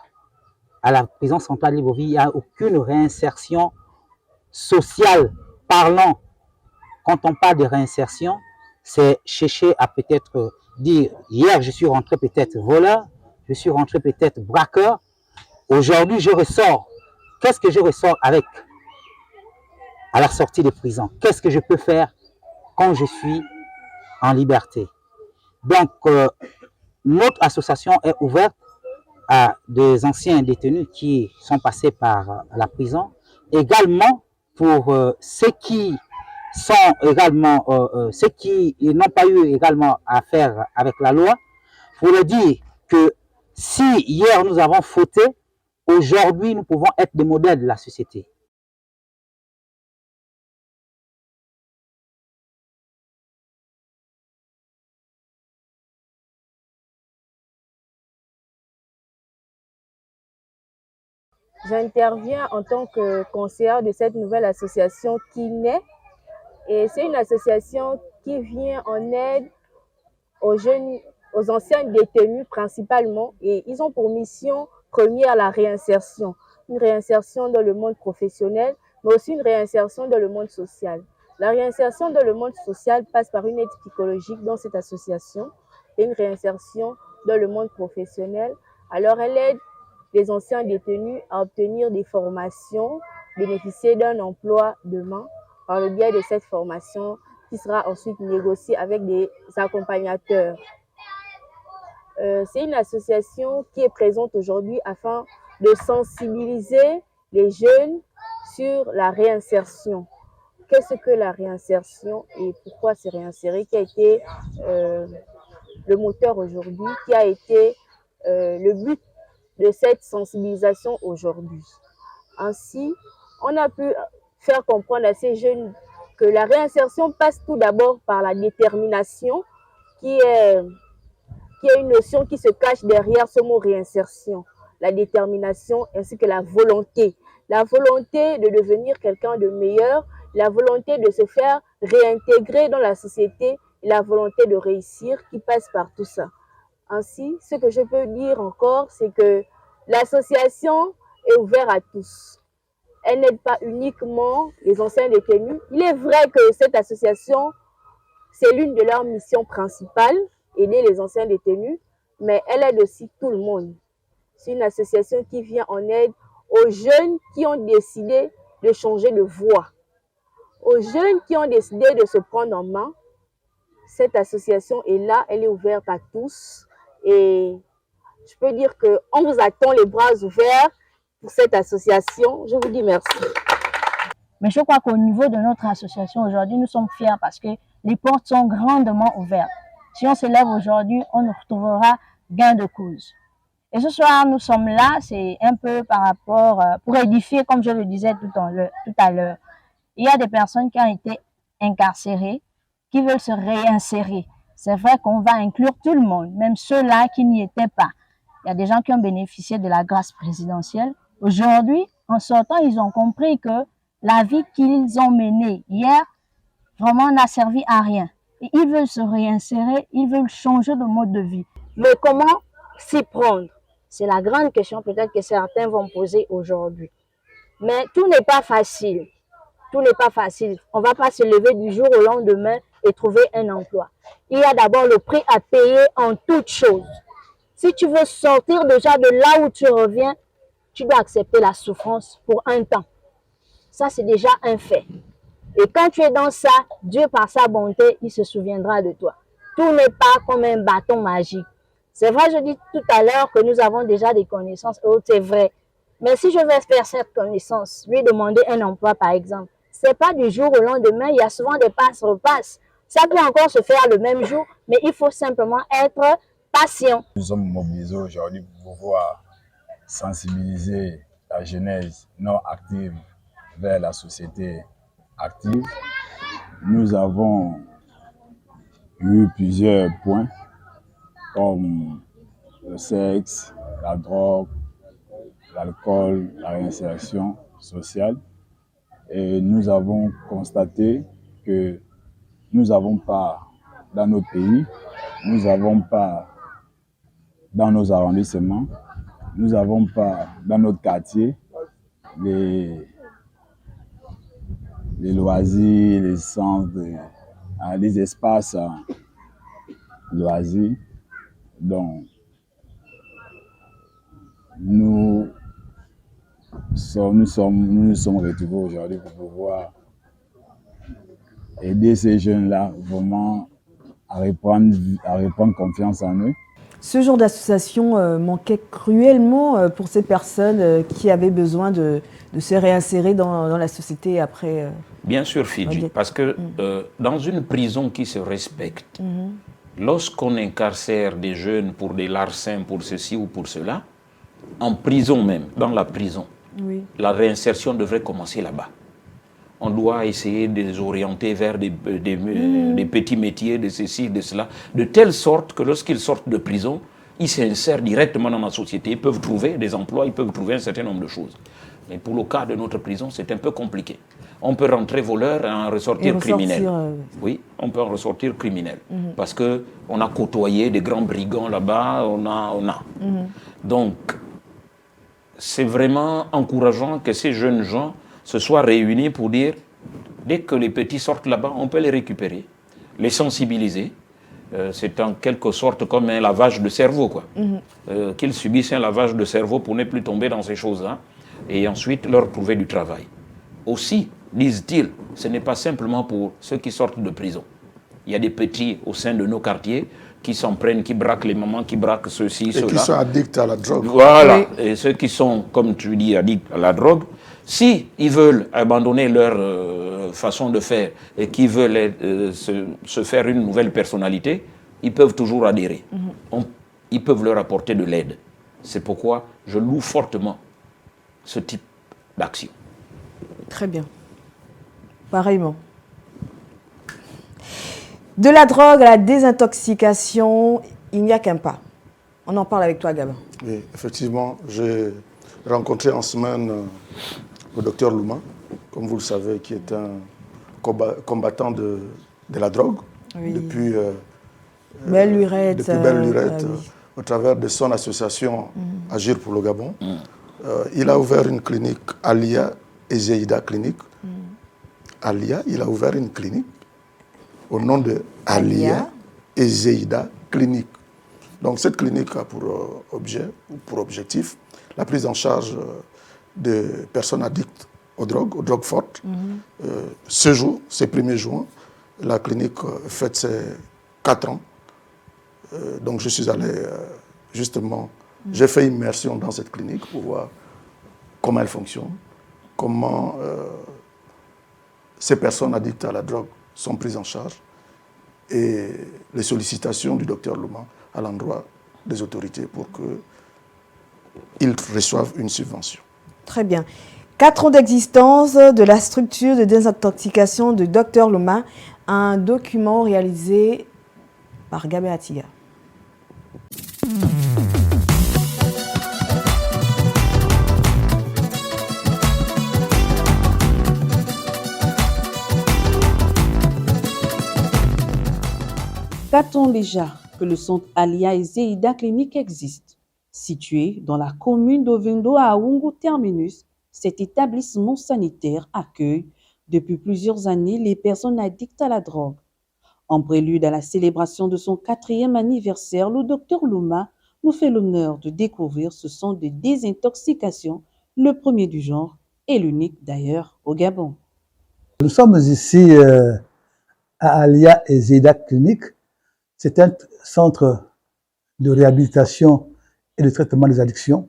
À la prison centrale de Libreville, il n'y a aucune réinsertion sociale parlant. Quand on parle de réinsertion, c'est chercher à peut-être dire, hier je suis rentré peut-être voleur, je suis rentré peut-être braqueur, aujourd'hui je ressors. Qu'est-ce que je ressors avec à la sortie de prison? Qu'est-ce que je peux faire quand je suis en liberté? Donc, notre association est ouverte à des anciens détenus qui sont passés par la prison, également pour ceux qui sont également, ceux qui n'ont pas eu également à faire avec la loi, pour leur dire que si hier nous avons fauté, aujourd'hui nous pouvons être des modèles de la société. J'interviens en tant que conseillère de cette nouvelle association qui naît. Et c'est une association qui vient en aide aux jeunes, aux anciens détenus principalement. Et ils ont pour mission première la réinsertion. Une réinsertion dans le monde professionnel, mais aussi une réinsertion dans le monde social. La réinsertion dans le monde social passe par une aide psychologique dans cette association et une réinsertion dans le monde professionnel. Alors elle aide les anciens détenus à obtenir des formations, bénéficier d'un emploi demain par le biais de cette formation qui sera ensuite négociée avec des accompagnateurs. C'est une association qui est présente aujourd'hui afin de sensibiliser les jeunes sur la réinsertion. Qu'est-ce que la réinsertion et pourquoi se réinsérer, qui a été le moteur aujourd'hui, qui a été le but de cette sensibilisation aujourd'hui. Ainsi, on a pu faire comprendre à ces jeunes que la réinsertion passe tout d'abord par la détermination, qui est une notion qui se cache derrière ce mot réinsertion. La détermination ainsi que la volonté. La volonté de devenir quelqu'un de meilleur, la volonté de se faire réintégrer dans la société, et la volonté de réussir qui passe par tout ça. Ainsi, ce que je peux dire encore, c'est que l'association est ouverte à tous. Elle n'aide pas uniquement les anciens détenus. Il est vrai que cette association, c'est l'une de leurs missions principales, aider les anciens détenus, mais elle aide aussi tout le monde. C'est une association qui vient en aide aux jeunes qui ont décidé de changer de voie, aux jeunes qui ont décidé de se prendre en main. Cette association est là, elle est ouverte à tous. Et je peux dire qu'on vous attend les bras ouverts pour cette association. Je vous dis merci. Mais je crois qu'au niveau de notre association aujourd'hui, nous sommes fiers parce que les portes sont grandement ouvertes. Si on se lève aujourd'hui, on nous retrouvera gain de cause. Et ce soir, nous sommes là, c'est un peu par rapport, pour édifier, comme je le disais tout à l'heure. Il y a des personnes qui ont été incarcérées, qui veulent se réinsérer. C'est vrai qu'on va inclure tout le monde, même ceux-là qui n'y étaient pas. Il y a des gens qui ont bénéficié de la grâce présidentielle. Aujourd'hui, en sortant, ils ont compris que la vie qu'ils ont menée hier, vraiment n'a servi à rien. Et ils veulent se réinsérer, ils veulent changer de mode de vie. Mais comment s'y prendre? C'est la grande question peut-être que certains vont poser aujourd'hui. Mais tout n'est pas facile. Tout n'est pas facile. On ne va pas se lever du jour au lendemain et trouver un emploi. Il y a d'abord le prix à payer en toute chose. Si tu veux sortir déjà de là où tu reviens, tu dois accepter la souffrance pour un temps. Ça, c'est déjà un fait. Et quand tu es dans ça, Dieu, par sa bonté, il se souviendra de toi. Tout n'est pas comme un bâton magique. C'est vrai, je dis tout à l'heure que nous avons déjà des connaissances, c'est vrai. Mais si je vais faire cette connaissance, lui demander un emploi, par exemple, ce n'est pas du jour au lendemain, il y a souvent des passes-repasses. Ça peut encore se faire le même jour, mais il faut simplement être patient. Nous sommes mobilisés aujourd'hui pour pouvoir sensibiliser la jeunesse non active vers la société active. Nous avons eu plusieurs points comme le sexe, la drogue, l'alcool, la réinsertion sociale. Et nous avons constaté que nous n'avons pas dans nos pays, nous n'avons pas dans nos arrondissements, nous n'avons pas dans notre quartier les loisirs, les centres, les espaces loisirs. Donc, nous nous sommes retrouvés aujourd'hui pour pouvoir aider ces jeunes-là vraiment à reprendre confiance en eux. Ce genre d'association manquait cruellement pour ces personnes qui avaient besoin de se réinsérer dans la société après. Bien sûr, Fidji, parce que dans une prison qui se respecte, lorsqu'on incarcère des jeunes pour des larcins, pour ceci ou pour cela, en prison même, dans la prison, la réinsertion devrait commencer là-bas. On doit essayer de les orienter vers des petits métiers, de ceci, de cela, de telle sorte que lorsqu'ils sortent de prison, ils s'insèrent directement dans la société, ils peuvent trouver des emplois, ils peuvent trouver un certain nombre de choses. Mais pour le cas de notre prison, c'est un peu compliqué. On peut rentrer voleur et en ressortir criminel. Oui, on peut en ressortir criminel. Parce qu'on a côtoyé des grands brigands là-bas, on a. Donc, c'est vraiment encourageant que ces jeunes gens se soient réunis pour dire, dès que les petits sortent là-bas, on peut les récupérer, les sensibiliser. C'est en quelque sorte comme un lavage de cerveau, quoi. Qu'ils subissent un lavage de cerveau pour ne plus tomber dans ces choses-là, et ensuite leur trouver du travail. Aussi, disent-ils, ce n'est pas simplement pour ceux qui sortent de prison. Il y a des petits au sein de nos quartiers qui s'en prennent, qui braquent les mamans, qui braquent ceux-ci, ceux-là. Et qui sont addicts à la drogue. Voilà, et ceux qui sont, comme tu dis, addicts à la drogue, si ils veulent abandonner leur façon de faire et qu'ils veulent se faire une nouvelle personnalité, ils peuvent toujours adhérer. Ils peuvent leur apporter de l'aide. C'est pourquoi je loue fortement ce type d'action. Très bien. Pareillement. De la drogue à la désintoxication, il n'y a qu'un pas. On en parle avec toi, Gabin. Oui, effectivement, j'ai rencontré en semaine le docteur Louma, comme vous le savez, qui est un combattant de la drogue depuis Belle Lurette, au travers de son association Agir pour le Gabon. Il a ouvert une clinique, Alia et Zeida Clinique. Alia, il a ouvert une clinique au nom de Alia et Zeida Clinique. Donc cette clinique a pour objectif la prise en charge de personnes addictes aux drogues fortes. Ce jour, ce 1er juin, la clinique fête ses 4 ans. Donc je suis allé justement, j'ai fait immersion dans cette clinique pour voir comment elle fonctionne, comment ces personnes addictes à la drogue sont prises en charge et les sollicitations du docteur Louma à l'endroit des autorités pour qu'ils reçoivent une subvention. Très bien. 4 ans d'existence de la structure de désintoxication de Dr Louma, un document réalisé par Gabé Atiga. Qu'attend déjà que le centre Alia et Zeida Clinique existe? Situé dans la commune d'Ovendo à Aoungu Terminus, cet établissement sanitaire accueille depuis plusieurs années les personnes addictes à la drogue. En prélude à la célébration de son 4e anniversaire, le docteur Louma nous fait l'honneur de découvrir ce centre de désintoxication, le premier du genre et l'unique d'ailleurs au Gabon. Nous sommes ici à Alia et Zeida Clinique. C'est un centre de réhabilitation et de traitement des addictions.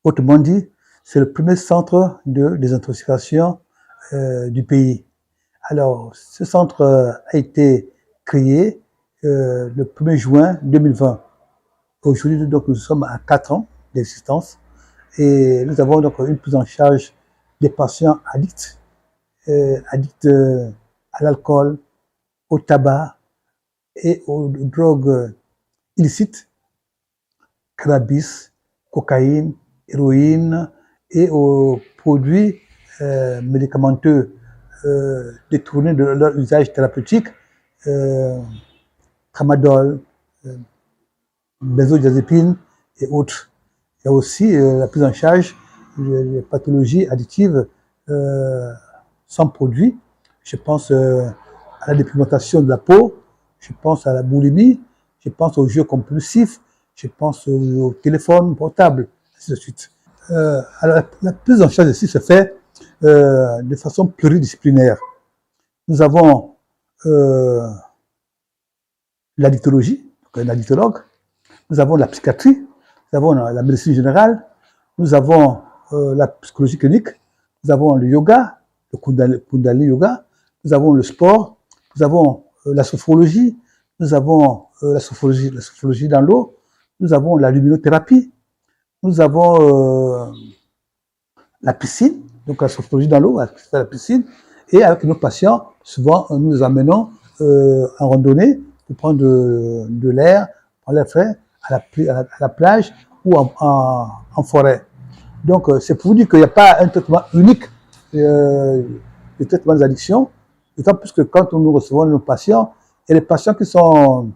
Autrement dit, c'est le premier centre de désintoxication du pays. Alors, ce centre a été créé le 1er juin 2020. Aujourd'hui, donc, nous sommes à 4 ans d'existence et nous avons donc une prise en charge des patients addicts, addicts à l'alcool, au tabac et aux drogues illicites, cannabis, cocaïne, héroïne et aux produits médicamenteux détournés de leur usage thérapeutique, tramadol, benzodiazépine et autres. Il y a aussi la prise en charge des pathologies additives sans produit. Je pense à la dépigmentation de la peau, je pense à la boulimie, je pense aux jeux compulsifs, je pense au téléphone portable, ainsi de suite. Alors, la prise en charge ici se fait de façon pluridisciplinaire. Nous avons l'addictologie, un addictologue, nous avons la psychiatrie, nous avons la médecine générale, nous avons la psychologie clinique, nous avons le yoga, le Kundalini yoga, nous avons le sport, nous avons la sophrologie, nous avons la sophrologie dans l'eau, nous avons la luminothérapie, nous avons la piscine, donc la sophrologie dans l'eau, la piscine, et avec nos patients, souvent nous les amenons en randonnée pour prendre de l'air, prendre l'air frais à la plage ou en forêt. Donc c'est pour vous dire qu'il n'y a pas un traitement unique de traitement des addictions, d'autant plus que quand nous recevons nos patients, il y a des patients qui ont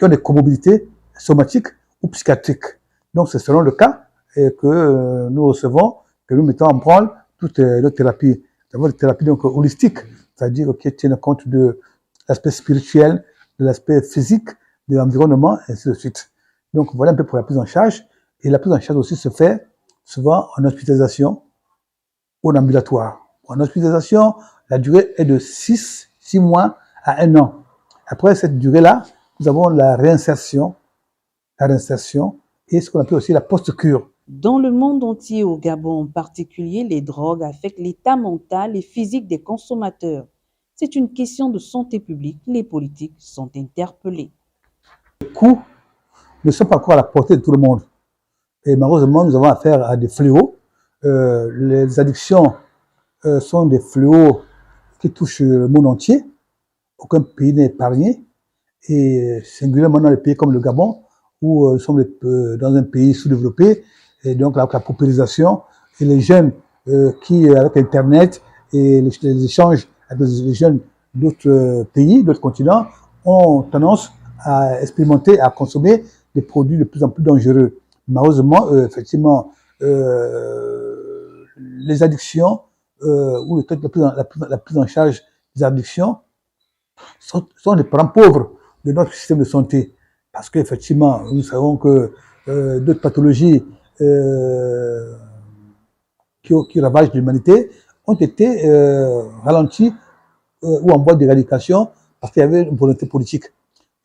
des comorbidités somatiques ou psychiatriques. Donc c'est selon le cas que nous recevons, que nous mettons en branle toutes nos thérapies. Nous avons des thérapies donc holistiques, c'est-à-dire qui tiennent compte de l'aspect spirituel, de l'aspect physique, de l'environnement, et ainsi de suite. Donc voilà un peu pour la prise en charge. Et la prise en charge aussi se fait souvent en hospitalisation ou en ambulatoire. En hospitalisation, la durée est de 6 mois à 1 an. Après cette durée-là, nous avons la réinsertion et ce qu'on appelle aussi la post-cure. Dans le monde entier, au Gabon en particulier, les drogues affectent l'état mental et physique des consommateurs. C'est une question de santé publique. Les politiques sont interpellés. Les coûts ne sont pas encore à la portée de tout le monde. Et malheureusement, nous avons affaire à des fléaux. Les addictions sont des fléaux qui touchent le monde entier. Aucun pays n'est épargné. Et singulièrement dans les pays comme le Gabon, où nous sommes dans un pays sous-développé, et donc avec la paupérisation, et les jeunes qui, avec Internet et les échanges avec les jeunes d'autres pays, d'autres continents, ont tendance à expérimenter, à consommer des produits de plus en plus dangereux. Malheureusement, effectivement, les addictions ou la prise en charge des addictions sont des parents pauvres de notre système de santé. Parce qu'effectivement, nous savons que d'autres pathologies qui ravagent l'humanité ont été ralenties ou en voie d'éradication parce qu'il y avait une volonté politique.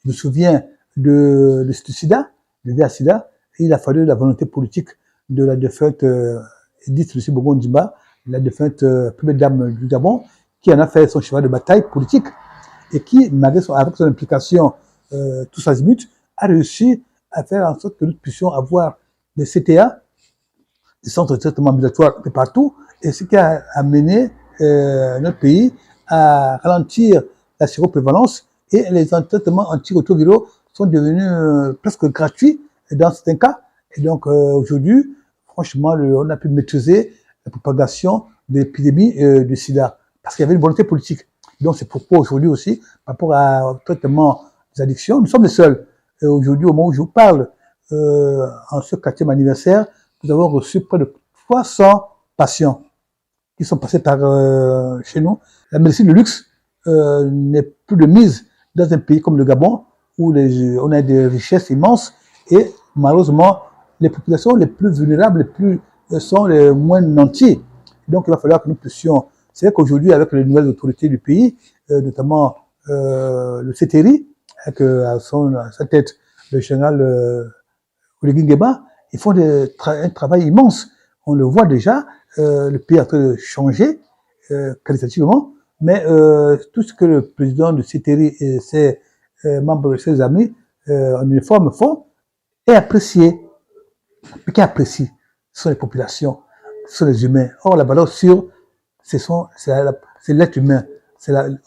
Je me souviens de SIDA, le VIH-Sida, et il a fallu la volonté politique de la défunte Edith Lucie Bobo-Ndimba, la défunte première dame du Gabon, qui en a fait son cheval de bataille politique et qui, avec son implication tous azimuts, a réussi à faire en sorte que nous puissions avoir des CTA, des centres de traitement ambulatoire de partout, et ce qui a amené notre pays à ralentir la séroprévalence, et les traitements antirétroviraux sont devenus presque gratuits dans certains cas. Et donc aujourd'hui, franchement, on a pu maîtriser la propagation de l'épidémie du sida, parce qu'il y avait une volonté politique. Donc c'est pourquoi aujourd'hui aussi, par rapport au traitement des addictions, nous sommes les seuls. Et aujourd'hui, au moment où je vous parle, en ce 4e anniversaire, nous avons reçu près de 300 patients qui sont passés par chez nous. La médecine de luxe n'est plus de mise dans un pays comme le Gabon, où on a des richesses immenses, et malheureusement, les populations les plus vulnérables sont les moins nantis. Donc il va falloir que nous puissions... C'est vrai qu'aujourd'hui, avec les nouvelles autorités du pays, notamment le CTRI, avec à sa tête le général Oligui Nguema, ils font un travail immense. On le voit déjà, le pays est en train de changer qualitativement, mais tout ce que le président du CTRI et ses membres et ses amis en uniforme font est apprécié. Mais qui apprécie, ce sont les populations, ce sont les humains. Or, la valeur sûre, c'est l'être humain.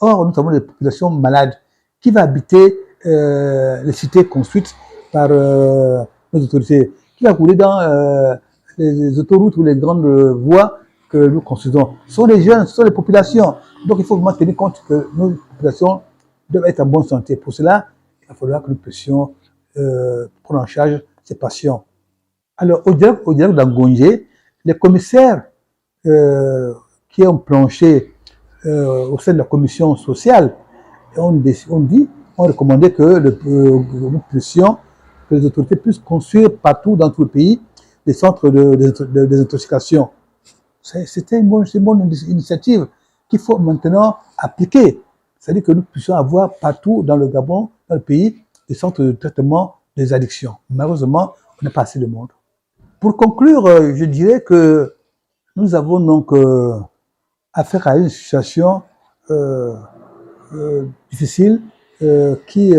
Or, nous avons des populations malades. Qui va habiter les cités construites par nos autorités? Qui va rouler dans les autoroutes ou les grandes voies que nous construisons sont les jeunes, sont les populations. Donc il faut vraiment tenir compte que nos populations doivent être en bonne santé. Pour cela, il va falloir que nous puissions prendre en charge ces patients. Alors, au dialogue d'Angongé, les commissaires qui ont planché au sein de la commission sociale ont recommandé que nous puissions, que les autorités puissent construire partout dans tout le pays des centres de désintoxication. C'était une bonne initiative qu'il faut maintenant appliquer. C'est-à-dire que nous puissions avoir partout dans le Gabon, dans le pays, des centres de traitement des addictions. Malheureusement, on n'a pas assez de monde. Pour conclure, je dirais que nous avons donc affaire à une situation difficile qui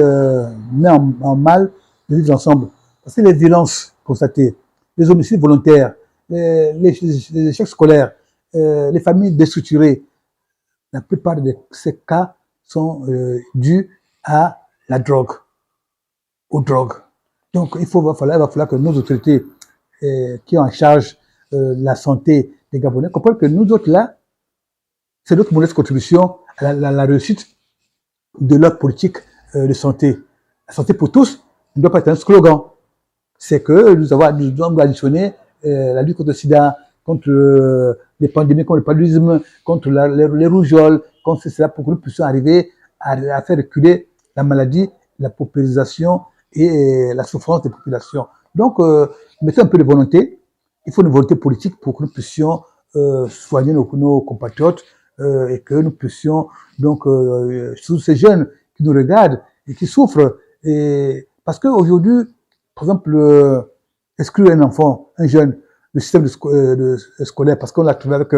met en mal le vivre ensemble. Parce que les violences constatées, les homicides volontaires, les échecs scolaires, les familles déstructurées, la plupart de ces cas sont dus à la drogue, aux drogues. Donc il va falloir que nos autorités qui ont en charge la santé des Gabonais comprennent que nous autres là, c'est notre modeste contribution à la réussite de leur politique de santé. La santé pour tous ne doit pas être un slogan. C'est que nous devons additionner la lutte contre le sida, contre les pandémies, contre le paludisme, contre les rougeoles, contre cela pour que nous puissions arriver à faire reculer la maladie, la paupérisation et la souffrance des populations. Donc, mettons un peu de volonté. Il faut une volonté politique pour que nous puissions soigner nos compatriotes et que nous puissions, donc, tous ces jeunes qui nous regardent et qui souffrent. Et parce qu'aujourd'hui, par exemple, exclure un enfant, un jeune, le système scolaire, parce qu'on l'a trouvé avec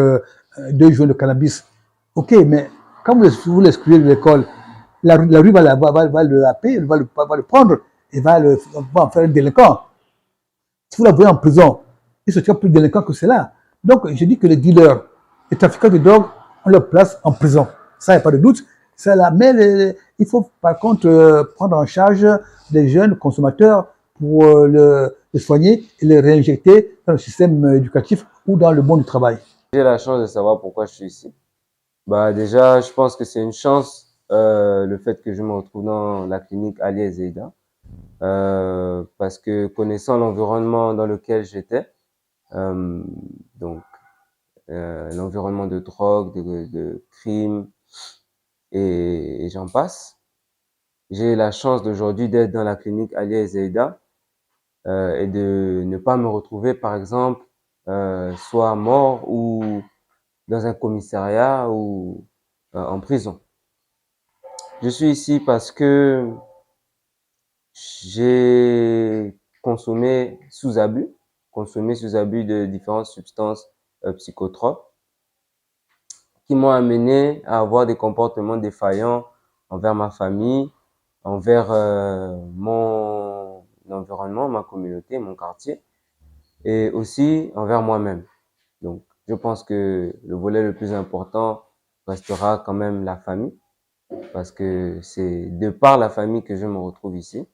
2 joints de cannabis. Ok, mais quand vous l'excluez de l'école, la rue va le happer, va le prendre et va en faire un délinquant. Si vous la voyez en prison, il se tient plus délinquant que cela. Donc, je dis que les dealers, les trafiquants de drogue, on leur place en prison. Ça, il n'y a pas de doute. Mais il faut par contre prendre en charge les jeunes consommateurs pour les soigner et les réinjecter dans le système éducatif ou dans le monde du travail. J'ai la chance de savoir pourquoi je suis ici. Bah déjà, je pense que c'est une chance le fait que je me retrouve dans la clinique Ali Zeida. Parce que connaissant l'environnement dans lequel j'étais, donc l'environnement de drogue, de crime et j'en passe, j'ai la chance d'aujourd'hui d'être dans la clinique Ali Zeida et de ne pas me retrouver par exemple soit mort ou dans un commissariat ou en prison. Je suis ici parce que j'ai consommé sous abus de différentes substances psychotropes qui m'ont amené à avoir des comportements défaillants envers ma famille, envers mon environnement, ma communauté, mon quartier, et aussi envers moi-même. Donc, je pense que le volet le plus important restera quand même la famille, parce que c'est de par la famille que je me retrouve ici.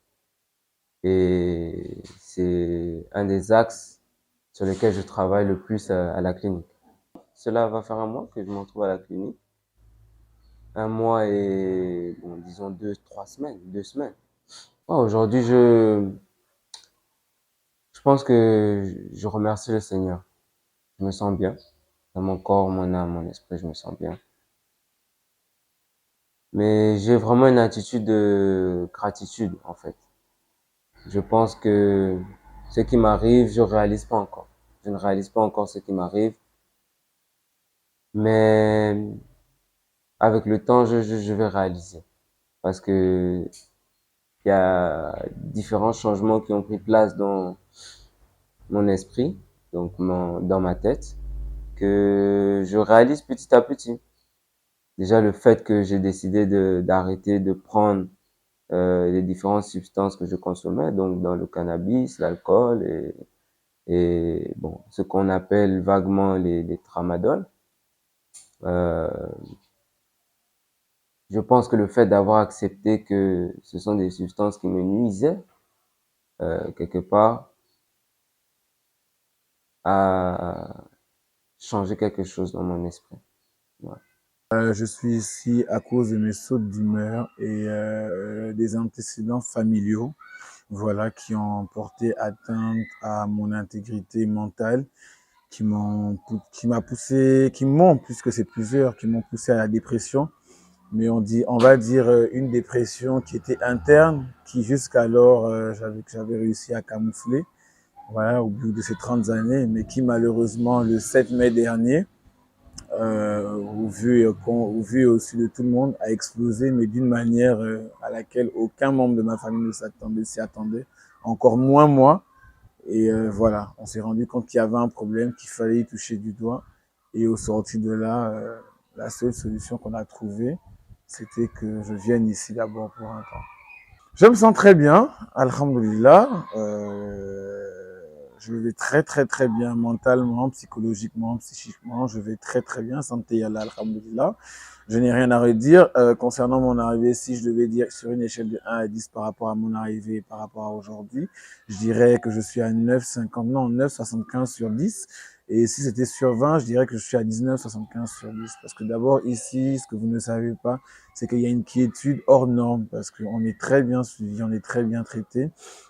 Et c'est un des axes sur lesquels je travaille le plus à la clinique. Cela va faire 1 mois que je me retrouve à la clinique. 1 mois et, bon, disons 2 semaines. Aujourd'hui, je pense que je remercie le Seigneur. Je me sens bien. Dans mon corps, mon âme, mon esprit, je me sens bien. Mais j'ai vraiment une attitude de gratitude, en fait. Je pense que ce qui m'arrive, je réalise pas encore. Je ne réalise pas encore ce qui m'arrive. Mais avec le temps, je vais réaliser. Parce que il y a différents changements qui ont pris place dans mon esprit, donc dans ma tête, que je réalise petit à petit. Déjà, le fait que j'ai décidé d'arrêter de prendre les différentes substances que je consommais, donc dans le cannabis, l'alcool et bon, ce qu'on appelle vaguement les tramadol. Je pense que le fait d'avoir accepté que ce sont des substances qui me nuisaient, quelque part, changer quelque chose dans mon esprit. Ouais. Je suis ici à cause de mes sautes d'humeur et des antécédents familiaux, voilà, qui ont porté atteinte à mon intégrité mentale, qui m'ont poussé, puisque c'est plusieurs, qui m'ont poussé à la dépression. Mais on va dire une dépression qui était interne, qui jusqu'alors j'avais réussi à camoufler, voilà, au bout de ces 30 années, mais qui malheureusement le 7 mai dernier, au vu aussi de tout le monde, a explosé, mais d'une manière à laquelle aucun membre de ma famille ne s'y attendait, encore moins moi. Et voilà, on s'est rendu compte qu'il y avait un problème, qu'il fallait y toucher du doigt. Et au sorti de là, la seule solution qu'on a trouvée, c'était que je vienne ici d'abord pour un temps. Je me sens très bien, alhamdoulilah. Je vais très très très bien mentalement, psychologiquement, psychiquement. Je vais très très bien, santé yallah, alhamdoulilah. Je n'ai rien à redire. Concernant mon arrivée, si je devais dire sur une échelle de 1 à 10 par rapport à mon arrivée et par rapport à aujourd'hui, je dirais que je suis à 9,75 sur 10. Et si c'était sur 20, je dirais que je suis à 19,75 sur 10. Parce que d'abord, ici, ce que vous ne savez pas, c'est qu'il y a une quiétude hors norme. Parce qu'on est très bien suivi, on est très bien traité.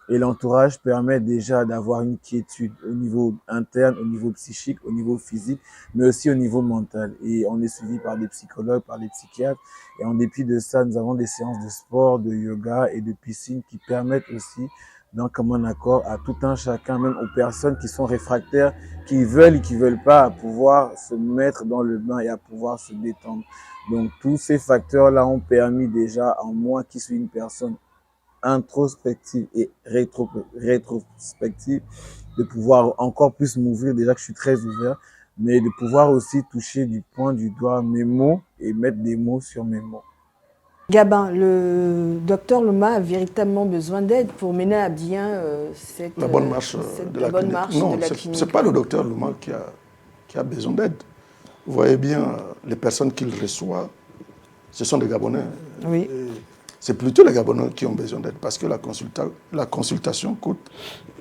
Et l'entourage permet déjà d'avoir une quiétude au niveau interne, au niveau psychique, au niveau physique, mais aussi au niveau mental. Et on est suivi par des psychologues, par des psychiatres. Et en dépit de ça, nous avons des séances de sport, de yoga et de piscine qui permettent aussi, d'un commun accord, à tout un chacun, même aux personnes qui sont réfractaires, qui veulent et qui veulent pas, à pouvoir se mettre dans le bain et à pouvoir se détendre. Donc tous ces facteurs-là ont permis déjà, en moi qui suis une personne introspective et rétrospective, de pouvoir encore plus m'ouvrir, déjà que je suis très ouvert, mais de pouvoir aussi toucher du point du doigt mes mots et mettre des mots sur mes mots. Gabin, le docteur Louma a véritablement besoin d'aide pour mener à bien la bonne marche de la clinique. Non, ce n'est pas le docteur Louma qui a besoin d'aide. Vous voyez bien, les personnes qu'il reçoit, ce sont des Gabonais. Oui. C'est plutôt les Gabonais qui ont besoin d'aide parce que la consultation coûte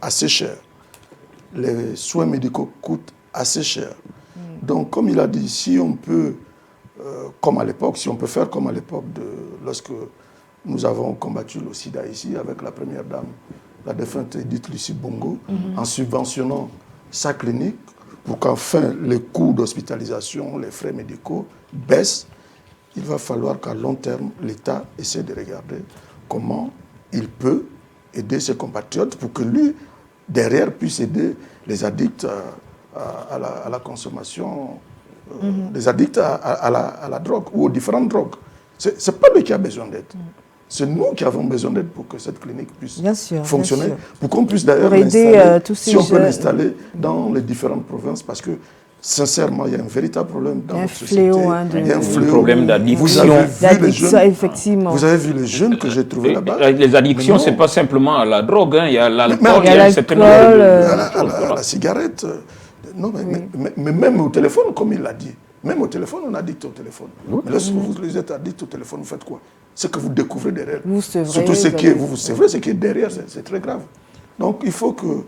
assez cher. Les soins médicaux coûtent assez cher. Donc, comme il a dit, si on peut, comme à l'époque, si on peut faire comme à l'époque lorsque nous avons combattu le sida ici avec la première dame, la défunte Edith Lucie Bongo, en subventionnant sa clinique pour qu'enfin les coûts d'hospitalisation, les frais médicaux baissent, il va falloir qu'à long terme, l'État essaie de regarder comment il peut aider ses compatriotes pour que lui, derrière, puisse aider les addicts à la consommation, les addicts à la drogue ou aux différentes drogues. Ce n'est pas lui qui a besoin d'aide. C'est nous qui avons besoin d'aide pour que cette clinique puisse fonctionner, pour qu'on puisse d'ailleurs l'installer, si on peut l'installer dans les différentes provinces, parce que sincèrement, il y a un véritable problème dans notre société. Il y a un fléau. Un problème d'addiction. Effectivement. Vous avez vu les jeunes que j'ai trouvés là-bas. Les addictions, ce n'est pas simplement à la drogue, il y a l'alcool, il y a la cigarette. Non, mais même au téléphone, comme il l'a dit. Même au téléphone, on est addict au téléphone. Mais lorsque vous êtes addict au téléphone, vous faites quoi? Ce que vous découvrez derrière. Surtout ce qui est, c'est vrai, ce qui est derrière, c'est très grave. Donc, il faut que...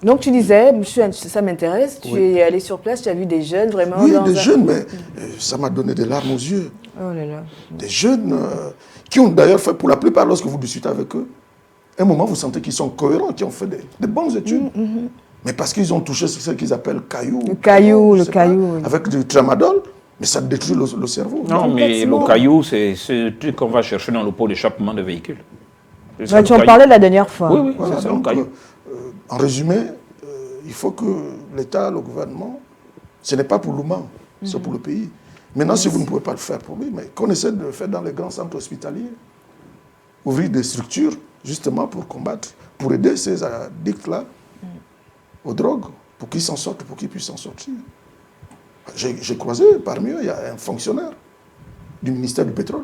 Donc, tu disais, ça m'intéresse, tu es allé sur place, tu as vu des jeunes vraiment... Oui, des jeunes, mais ça m'a donné des larmes aux yeux. Oh là là. Des jeunes qui ont d'ailleurs fait, pour la plupart, lorsque vous discutez avec eux, à un moment, vous sentez qu'ils sont cohérents, qu'ils ont fait des bonnes études. Mais parce qu'ils ont touché ce qu'ils appellent caillou. Le caillou. Avec du tramadol, mais ça détruit le cerveau. Non, mais le caillou, c'est ce truc qu'on va chercher dans le pot d'échappement de véhicules. Ouais, tu en parlais la dernière fois. Oui, voilà, c'est ça, le caillou. En résumé, il faut que l'État, le gouvernement, ce n'est pas pour l'humain, c'est pour le pays. Maintenant, si vous ne pouvez pas le faire pour lui, mais qu'on essaie de le faire dans les grands centres hospitaliers, ouvrir des structures justement pour combattre, pour aider ces addicts-là aux drogues, pour qu'ils s'en sortent, pour qu'ils puissent s'en sortir. J'ai croisé parmi eux, il y a un fonctionnaire du ministère du pétrole.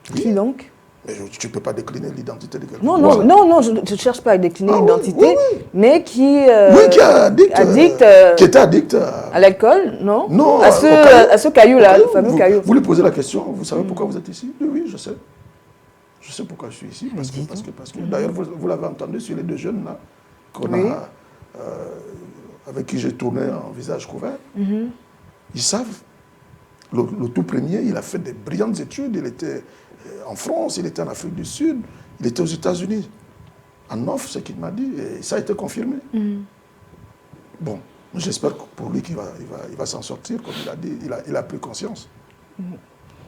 Qui donc? Mais tu ne peux pas décliner l'identité de quelqu'un. Non, je ne cherche pas à décliner l'identité, mais qui qui était addict à l'alcool, non? Non, à ce caillou-là, le fameux caillou. Vous lui posez la question, vous savez pourquoi vous êtes ici? Oui, je sais. Je sais pourquoi je suis ici, parce que d'ailleurs, vous l'avez entendu sur les deux jeunes là, qu'on a avec qui j'ai tourné en visage couvert, ils savent. Le tout premier, il a fait des brillantes études. Il était en France, il était en Afrique du Sud, il était aux États-Unis. En off, ce qu'il m'a dit, et ça a été confirmé. Bon, j'espère pour lui qu'il va s'en sortir, comme il a dit, il a pris conscience.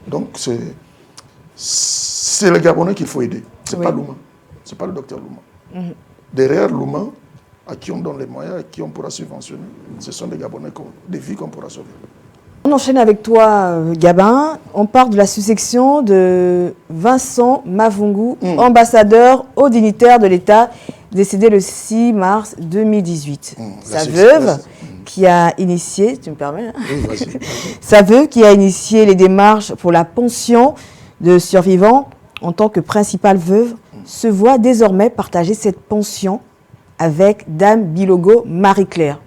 Donc, c'est le Gabonais qu'il faut aider. Ce n'est pas Louma. Ce n'est pas le docteur Louma. Derrière Louma, à qui on donne les moyens, à qui on pourra subventionner, ce sont des Gabonais, des vies qu'on pourra sauver. On enchaîne avec toi, Gabin. On part de la sous-section de Vincent Mavungu, ambassadeur haut dignitaire de l'État, décédé le 6 mars 2018. Sa veuve, qui a initié, tu me permets, hein, oui, sa veuve qui a initié les démarches pour la pension de survivants en tant que principale veuve, se voit désormais partager cette pension avec Dame Bilogo Marie-Claire.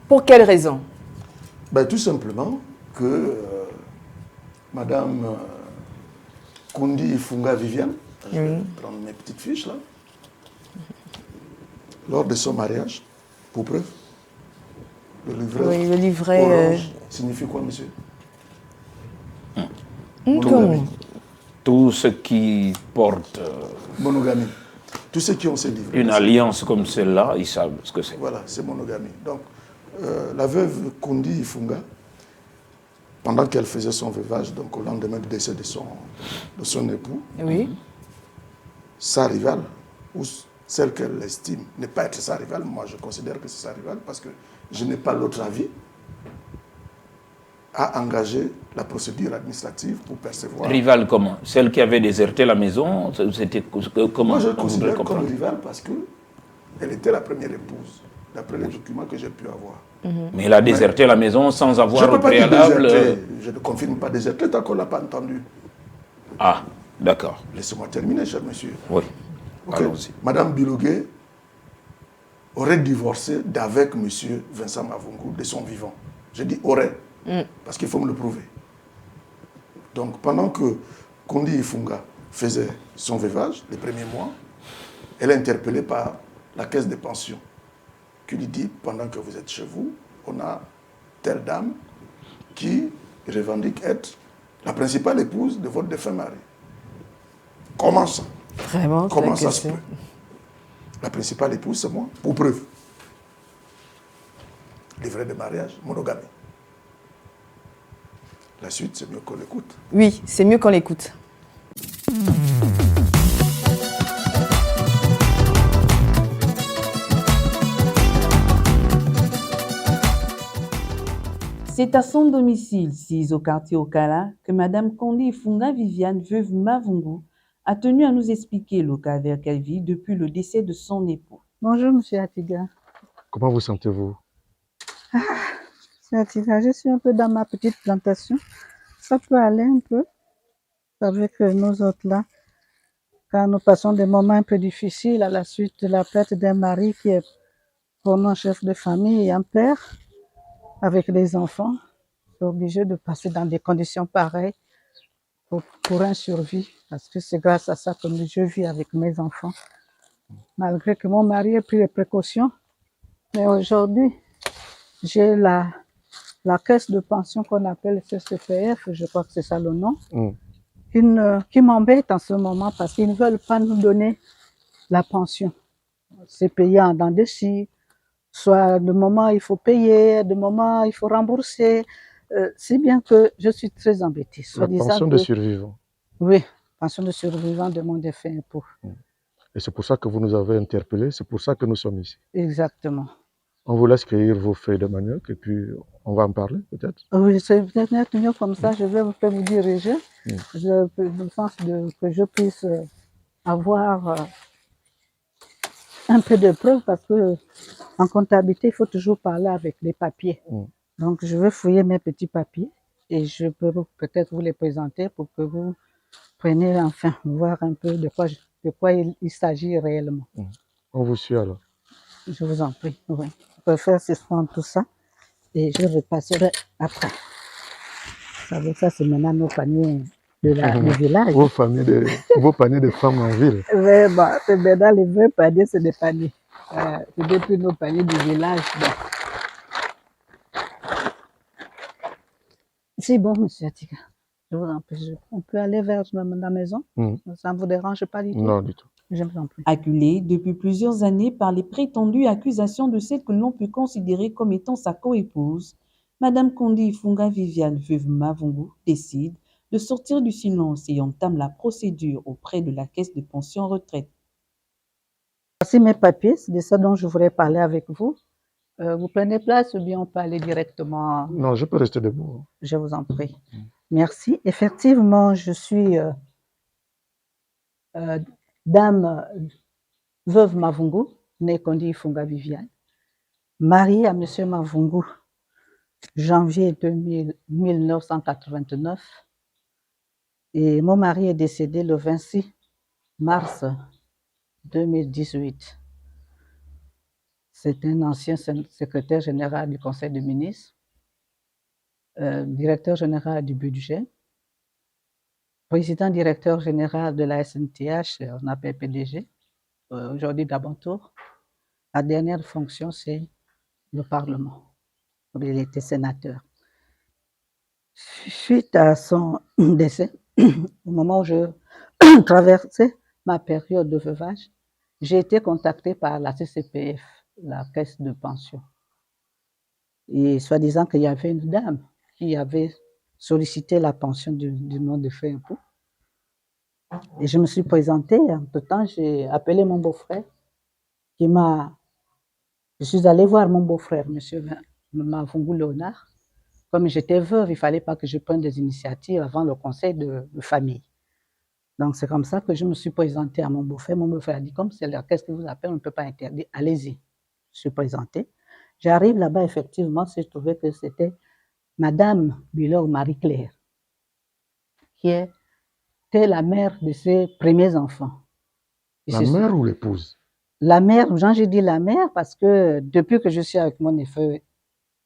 Pour quelle raison? Ben, tout simplement que Madame Kundi Ifunga Viviane, je vais prendre mes petites fiches là, lors de son mariage, pour preuve, le livret, oui, le livret orange signifie quoi, monsieur? Tout ce qui porte monogamie. Tous ceux qui ont ces livrets. Une alliance comme celle-là, ils savent ce que c'est. Voilà, c'est monogamie. Donc, la veuve Kundi Ifunga, pendant qu'elle faisait son veuvage, donc au lendemain du décès de son époux, sa rivale, ou celle qu'elle estime ne pas être sa rivale, moi je considère que c'est sa rivale parce que je n'ai pas l'autre avis, a engagé la procédure administrative pour percevoir... Rivale comment? Celle qui avait déserté la maison? C'était comment? Moi je considère comme rivale parce qu'elle était la première épouse, d'après les documents que j'ai pu avoir. Mais elle a déserté la maison sans avoir au préalable... Je ne confirme pas déserter tant qu'on ne l'a pas entendu. Ah, d'accord. Laissez-moi terminer, cher monsieur. Oui, okay. Madame Bilogué aurait divorcé d'avec monsieur Vincent Mavungu de son vivant. Je dis aurait, parce qu'il faut me le prouver. Donc pendant que Kundi Ifunga faisait son veuvage, les premiers mois, elle est interpellée par la caisse de pension qui lui dit, pendant que vous êtes chez vous, on a telle dame qui revendique être la principale épouse de votre défunt mari. Comment ça? Vraiment? Comment ça se peut? La principale épouse, c'est moi, pour preuve. Livret de mariage, monogamie. La suite, c'est mieux qu'on l'écoute. Oui, c'est mieux qu'on l'écoute. C'est à son domicile, 6 au quartier Okala, que Mme Kundi Ifunga Viviane, veuve Mavungu, a tenu à nous expliquer le cas vers qu'elle vit depuis le décès de son époux. Bonjour, M. Atiga. Comment vous sentez-vous? M. Atiga, je suis un peu dans ma petite plantation. Ça peut aller un peu avec nous autres là. Quand nous passons des moments un peu difficiles à la suite de la perte d'un mari qui est pour nous un chef de famille et un père, avec les enfants, je suis obligée de passer dans des conditions pareilles pour un survie, parce que c'est grâce à ça que je vis avec mes enfants. Malgré que mon mari ait pris les précautions, mais aujourd'hui, j'ai la caisse de pension qu'on appelle CCPF, je crois que c'est ça le nom, qui m'embête en ce moment parce qu'ils ne veulent pas nous donner la pension. C'est payé en dents de scie. Soit de moment il faut payer, de moment il faut rembourser. Si bien que je suis très embêtée. La pension de survivant. Oui, pension de survivant de mon défunt époux. Et c'est pour ça que vous nous avez interpellés, c'est pour ça que nous sommes ici. Exactement. On vous laisse cueillir vos feuilles de manioc et puis on va en parler peut-être. Oui, c'est peut-être mieux comme ça, je vais vous diriger. Je pense que je puisse avoir un peu de preuves parce que en comptabilité, il faut toujours parler avec les papiers. Donc, je vais fouiller mes petits papiers et je peux peut-être vous les présenter pour que vous preniez enfin voir un peu de quoi il s'agit réellement. On vous suit alors. Je vous en prie, oui. Je peux faire ce soir tout ça et je repasserai après. Ça veut dire ça, c'est maintenant nos paniers du village. Vos paniers de femmes en ville. Oui, bon, c'est maintenant les vrais paniers, c'est des paniers. C'est depuis nos paniers du village. Bon. C'est bon, monsieur Atika. Je vous en prie. On peut aller vers la maison? Ça ne vous dérange pas du tout? Non, du tout. Je vous en prie. Acculé depuis plusieurs années par les prétendues accusations de celle que l'on peut considérer comme étant sa coépouse, Madame Kondi Ifunga Viviane, veuve Mavungu, décide de sortir du silence et entame la procédure auprès de la caisse de pension retraite. Voici mes papiers, c'est de ça dont je voudrais parler avec vous. Vous prenez place ou bien on peut aller directement? Non, je peux rester debout. Je vous en prie. Merci. Effectivement, je suis dame veuve Mavungu, née Kondi Ifunga Viviane, mariée à monsieur Mavungu, janvier 1989. Et mon mari est décédé le 26 mars 2018. C'est un ancien secrétaire général du Conseil des ministres, directeur général du budget, président directeur général de la SNTH, on appelle PDG, aujourd'hui d'Abantour. La dernière fonction, c'est le Parlement. Il était sénateur. Suite à son décès, au moment où je traversais ma période de veuvage, j'ai été contactée par la CCPF, la caisse de pension. Et soi-disant qu'il y avait une dame qui avait sollicité la pension du nom de fait époux. Et je me suis présentée. Entre-temps, j'ai appelé mon beau-frère qui m'a... Je suis allée voir mon beau-frère, M. Mavungu Léonard. Comme j'étais veuve, il ne fallait pas que je prenne des initiatives avant le conseil de famille. Donc, c'est comme ça que je me suis présentée à mon beau-frère. Mon beau-frère a dit, comme c'est la caisse qui vous appelle, on ne peut pas interdire, allez-y. Je suis présentée. J'arrive là-bas, effectivement, je trouvais que c'était Madame Bilor Marie-Claire, qui était la mère de ses premiers enfants. La mère ou l'épouse? La mère, j'ai dit la mère parce que depuis que je suis avec mon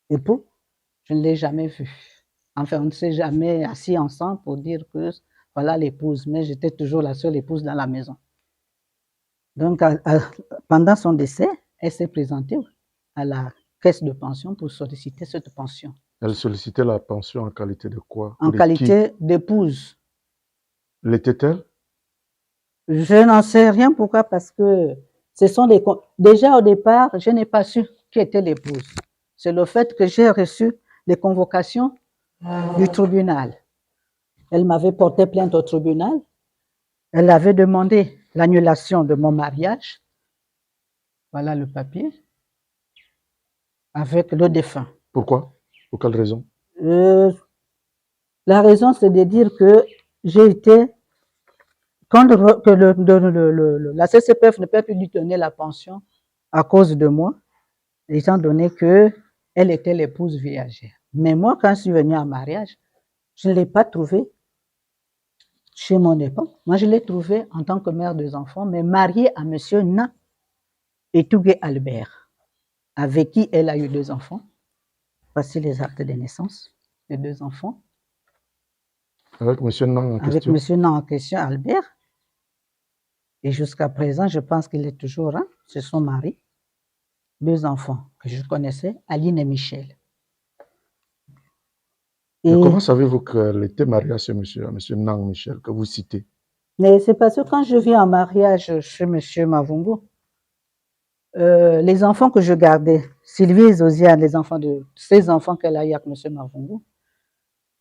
époux, je ne l'ai jamais vue. Enfin, on ne s'est jamais assis ensemble pour dire que voilà l'épouse, mais j'étais toujours la seule épouse dans la maison. Donc, pendant son décès, elle s'est présentée à la caisse de pension pour solliciter cette pension. Elle sollicitait la pension en qualité de quoi? En qualité d'épouse. L'était-elle? Je n'en sais rien. Pourquoi? Parce que ce sont des... Déjà au départ, je n'ai pas su qui était l'épouse. C'est le fait que j'ai reçu les convocations du tribunal. Elle m'avait porté plainte au tribunal. Elle avait demandé l'annulation de mon mariage. Voilà le papier. Avec le défunt. Pourquoi? Pour quelle raison? La raison, c'est de dire que j'ai été... la CCPF ne peut plus lui donner la pension à cause de moi, étant donné qu'elle était l'épouse viagère. Mais moi, quand je suis venue en mariage, je ne l'ai pas trouvée chez mon époux. Moi, je l'ai trouvée en tant que mère des enfants, mais mariée à M. Na Etougué Albert, avec qui elle a eu 2 enfants. Voici les actes de naissance des 2 enfants. Avec M. Nang en question? Avec M. Nang en question, Albert. Et jusqu'à présent, je pense qu'il est toujours là. C'est son mari. 2 enfants que je connaissais, Aline et Michel. Et comment savez-vous qu'elle était mariée à ce monsieur, à M. Nang Michel, que vous citez? Mais c'est parce que quand je viens en mariage chez M. Mavungu, les enfants que je gardais, Sylvie et Zosiane, ces enfants qu'elle a eu avec M. Mavungu,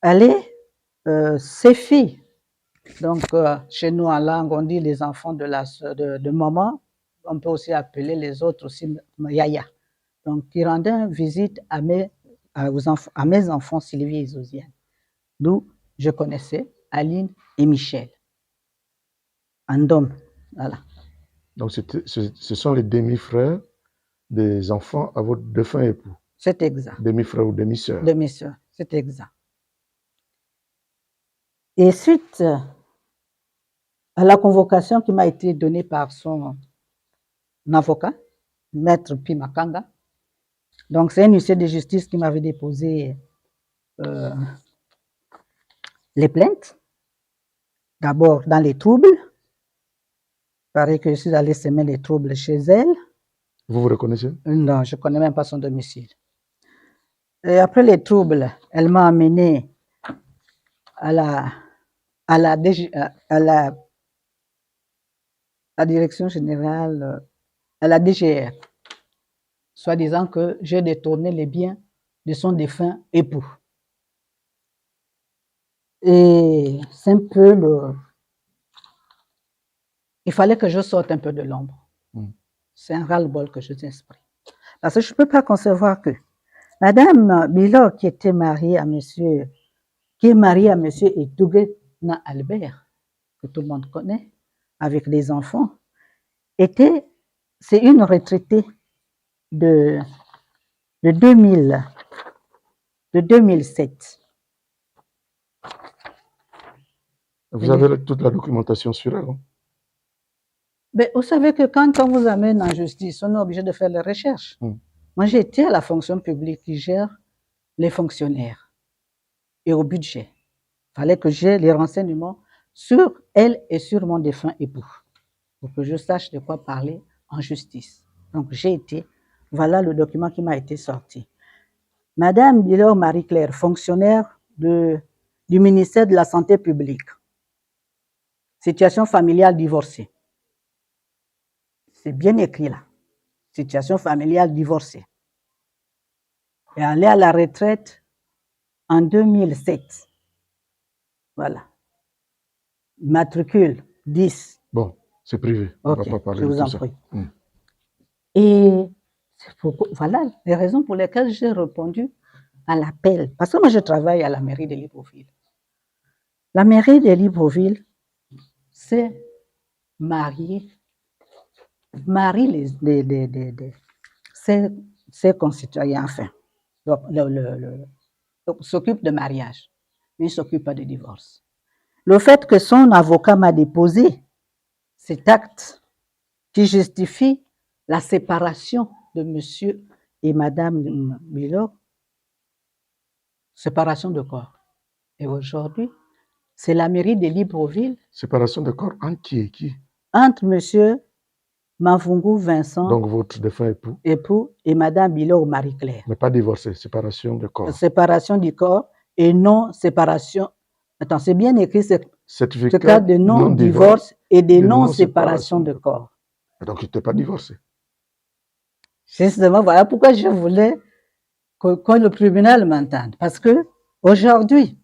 allaient, ses filles, donc chez nous en langue, on dit les enfants de maman, on peut aussi appeler les autres aussi Yaya. Donc, qui rendaient visite à mes enfants Sylvie et Zosiane, d'où je connaissais Aline et Michel. Andom, voilà. Donc, ce sont les demi-frères des enfants à votre défunt époux? C'est exact. Demi-frères ou demi-sœurs? Demi-sœurs, c'est exact. Et suite à la convocation qui m'a été donnée par son avocat, Maître Pimakanga, donc c'est un huissier de justice qui m'avait déposé les plaintes, d'abord dans les troubles. Il paraît que je suis allé semer les troubles chez elle. Vous vous reconnaissez? Non, je ne connais même pas son domicile. Et après les troubles, elle m'a amené à la direction générale, à la DGR, soi-disant que j'ai détourné les biens de son défunt époux. Et c'est un peu il fallait que je sorte un peu de l'ombre. C'est un ras-le-bol que je t'exprime. Parce que je ne peux pas concevoir que Madame Bilo, qui est mariée à monsieur Etouguena Albert, que tout le monde connaît, avec des enfants, c'est une retraitée de 2007. Vous avez toute la documentation sur elle, hein? Mais vous savez que quand on vous amène en justice, on est obligé de faire les recherches. Moi, j'étais à la fonction publique qui gère les fonctionnaires et au budget. Il fallait que j'ai les renseignements sur elle et sur mon défunt époux pour que je sache de quoi parler en justice. Donc, voilà le document qui m'a été sorti. Madame Bilor Marie-Claire, fonctionnaire du ministère de la Santé publique. Situation familiale divorcée. C'est bien écrit là. Situation familiale divorcée. Et elle est à la retraite en 2007. Voilà. Matricule 10. Bon, c'est privé. On ne va pas parler de tout ça. Je vous en prie. Et voilà les raisons pour lesquelles j'ai répondu à l'appel. Parce que moi, je travaille à la mairie de Libreville. La mairie de Libreville, c'est marie ses concitoyens, enfin, s'occupe de mariage, mais il ne s'occupe pas de divorce. Le fait que son avocat m'a déposé cet acte qui justifie la séparation de monsieur et madame Bilo, séparation de corps. Et aujourd'hui, c'est la mairie de Libreville. Séparation de corps entre qui et qui? Entre monsieur Mavungu Vincent, donc votre défunt époux et madame Bilo Marie-Claire. Mais pas divorcé, séparation de corps. Séparation du corps et non séparation. Attends, c'est bien écrit, certificat de non-divorce et de non-séparation de corps. Donc, il n'était pas divorcé. Justement, voilà pourquoi je voulais que le tribunal m'entende. Parce que aujourd'hui,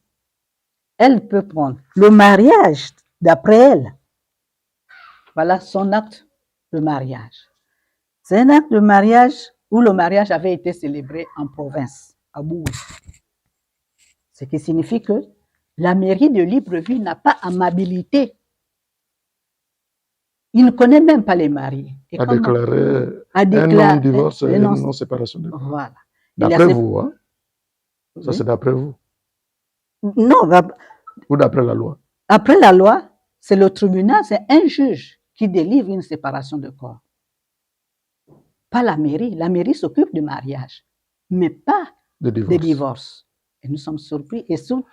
elle peut prendre le mariage d'après elle. Voilà son acte de mariage. C'est un acte de mariage où le mariage avait été célébré en province, à Boué. Ce qui signifie que la mairie de Libreville n'a pas amabilité. Il ne connaît même pas les mariés. A déclaré un non-divorce et une non-séparation de corps. Voilà. D'après vous, hein? Ça, c'est d'après vous? Non. Ou d'après la loi? Après la loi, c'est le tribunal, c'est un juge qui délivre une séparation de corps. Pas la mairie. La mairie s'occupe du mariage, mais pas de divorce. Et nous sommes surpris.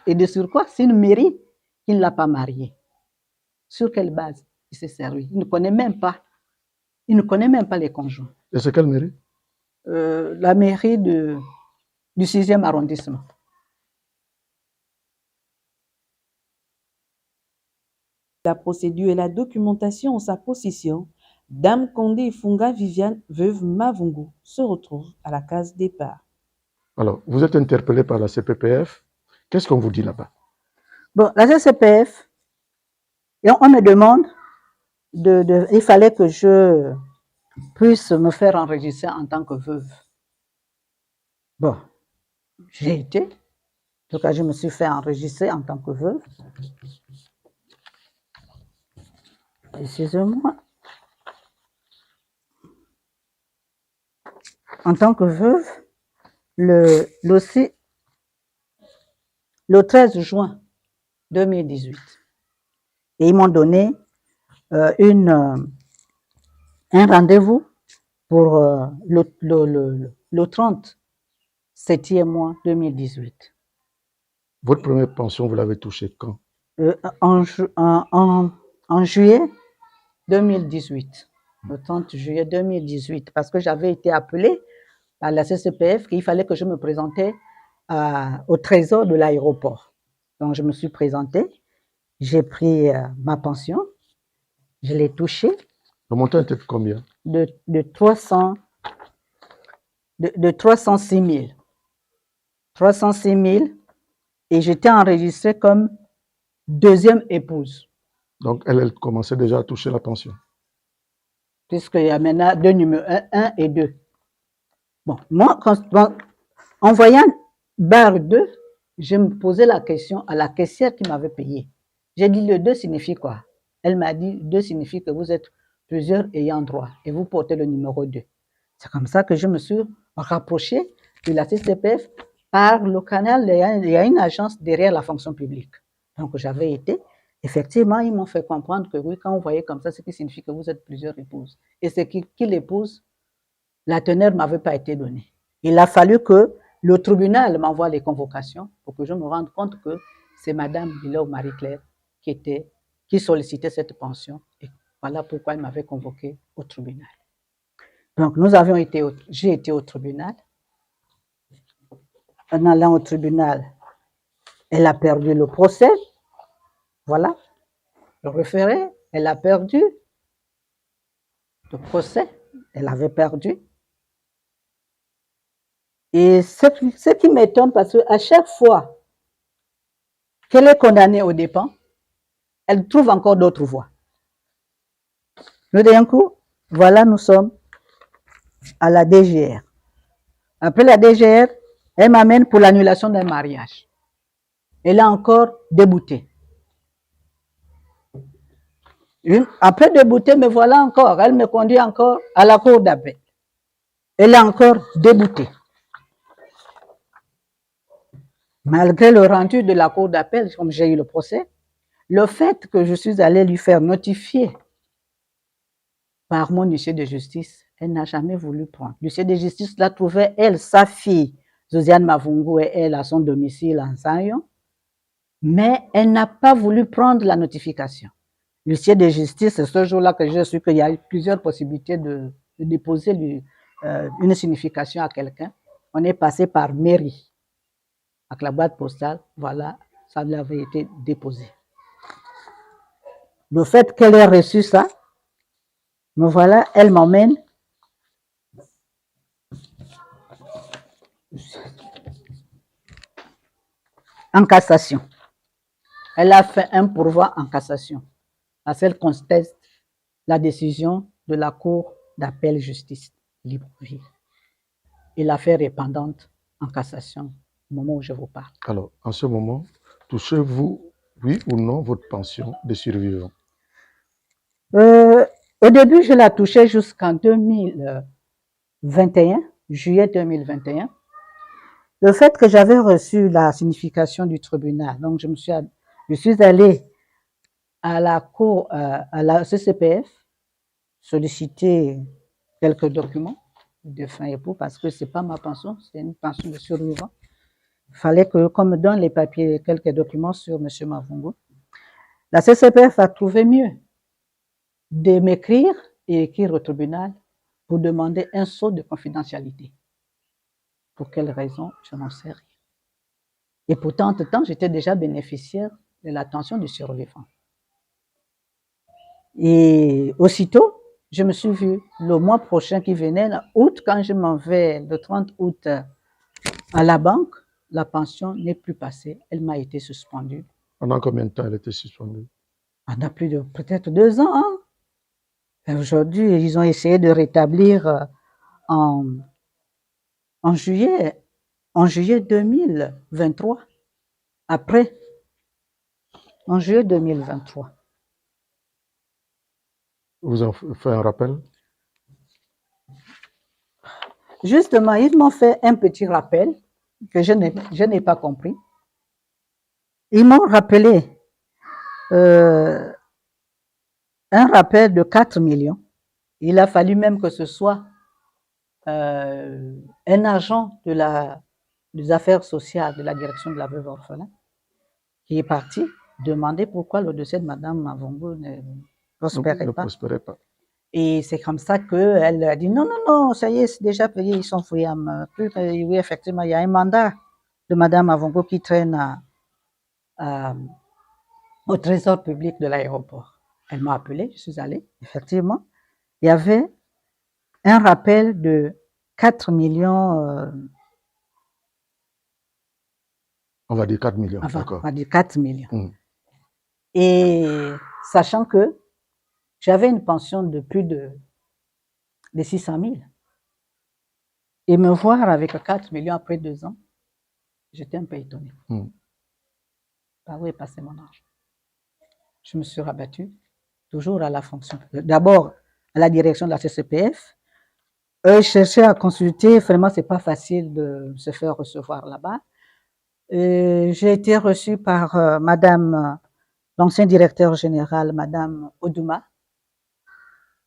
Et de surcroît, c'est une mairie qui ne l'a pas marié. Sur quelle base il s'est servi? Il ne connaît même pas. Il ne connaît même pas les conjoints. Et c'est quelle mairie? La mairie du 6e arrondissement. La procédure et la documentation en sa possession, Dame Condé Funga Viviane, veuve Mavungu, se retrouvent à la case départ. Alors, vous êtes interpellé par la CPPF. Qu'est-ce qu'on vous dit là-bas? Bon, la CPPF, on me demande, il fallait que je puisse me faire enregistrer en tant que veuve. Bon, j'ai été. En tout cas, je me suis fait enregistrer en tant que veuve. Excusez-moi. En tant que veuve, le 13 juin 2018. Et ils m'ont donné un rendez-vous pour le 37e mois 2018. Votre première pension, vous l'avez touchée quand? En juillet 2018. Le 30 juillet 2018. Parce que j'avais été appelée par la CCPF qu'il fallait que je me présentais au trésor de l'aéroport. Donc, je me suis présentée, j'ai pris ma pension, je l'ai touchée. Le montant était de combien? De 306 000. 306 000, et j'étais enregistrée comme deuxième épouse. Donc, elle commençait déjà à toucher la pension. Puisqu'il y a maintenant deux numéros, 1 et 2. Bon, moi, en voyant barre 2, je me posais la question à la caissière qui m'avait payé. J'ai dit, le 2 signifie quoi? Elle m'a dit, 2 signifie que vous êtes plusieurs ayant droit et vous portez le numéro 2. C'est comme ça que je me suis rapprochée de la CCPF par le canal. Il y a une agence derrière la fonction publique. Donc, j'avais été. Effectivement, ils m'ont fait comprendre que oui, quand vous voyez comme ça, ce qui signifie que vous êtes plusieurs épouses. Et c'est qui l'épouse, la teneur ne m'avait pas été donnée. Il a fallu que le tribunal m'envoie les convocations pour que je me rende compte que c'est Madame Bilou Marie-Claire qui sollicitait cette pension. Et voilà pourquoi elle m'avait convoqué au tribunal. Donc, j'ai été au tribunal. En allant au tribunal, elle a perdu le procès. Voilà, le référé, elle a perdu le procès, elle avait perdu. Et ce qui m'étonne, parce qu'à chaque fois qu'elle est condamnée aux dépens, elle trouve encore d'autres voies. D'un coup, voilà, nous sommes à la DGR. Après la DGR, elle m'amène pour l'annulation d'un mariage. Elle a encore débouté. Après débouté, me voilà encore. Elle me conduit encore à la cour d'appel. Elle a encore débouté. Malgré le rendu de la cour d'appel, comme j'ai eu le procès, le fait que je suis allée lui faire notifier par mon huissier de justice, elle n'a jamais voulu prendre. L'huissier de justice l'a trouvé, elle, sa fille, Josiane Mavungu, et elle à son domicile en Sayon, mais elle n'a pas voulu prendre la notification. L'huissier de justice, c'est ce jour-là que j'ai su qu'il y a plusieurs possibilités de déposer une signification à quelqu'un. On est passé par mairie. Avec la boîte postale, voilà, ça lui avait été déposé. Le fait qu'elle ait reçu ça, me voilà, elle m'emmène en cassation. Elle a fait un pourvoi en cassation, parce qu'elle conteste la décision de la Cour d'appel justice Libreville. Et l'affaire est pendante en cassation au moment où je vous parle. Alors, en ce moment, touchez-vous, oui ou non, votre pension de survivant? Au début, je la touchais jusqu'en 2021, juillet 2021. Le fait que j'avais reçu la signification du tribunal, donc je suis allée à la cour, à la CCPF, solliciter quelques documents de fin époux, parce que c'est pas ma pension, c'est une pension de survivant. Il fallait qu'on me donne les papiers, quelques documents sur M. Mavungu. La CCPF a trouvé mieux de m'écrire et écrire au tribunal pour demander un sceau de confidentialité. Pour quelle raison, je n'en sais rien. Et pourtant, entre-temps, j'étais déjà bénéficiaire de l'attention du survivant. Et aussitôt, je me suis vue le mois prochain qui venait, août, quand je m'en vais le 30 août à la banque, la pension n'est plus passée, elle m'a été suspendue. Pendant combien de temps elle était suspendue? Pendant plus de peut-être 2 ans. Hein? Aujourd'hui, ils ont essayé de rétablir en juillet 2023. Après, en juillet 2023. Vous ont fait un rappel? Justement, ils m'ont fait un petit rappel que je n'ai pas compris. Ils m'ont rappelé un rappel de 4 millions. Il a fallu même que ce soit un agent des affaires sociales de la direction de la veuve orphelin qui est parti demander pourquoi le dossier de Mme Mavungu ne prospérait pas. Et c'est comme ça qu'elle a dit non, ça y est, c'est déjà payé, ils sont fouillés. Oui, effectivement, il y a un mandat de Mme Mavungu qui traîne au trésor public de l'aéroport. Elle m'a appelé, je suis allée, effectivement. Il y avait un rappel de 4 millions. On va dire 4 millions, d'accord. On va dire 4 millions. Et sachant que j'avais une pension de plus de 600 000. Et me voir avec 4 millions après 2 ans, j'étais un peu étonnée. Par où est passé mon argent? Je me suis rabattue, toujours à la fonction. D'abord, à la direction de la CCPF. Eux cherchaient à consulter, vraiment, c'est pas facile de se faire recevoir là-bas. J'ai été reçue par madame, l'ancien directeur général, madame Odouma,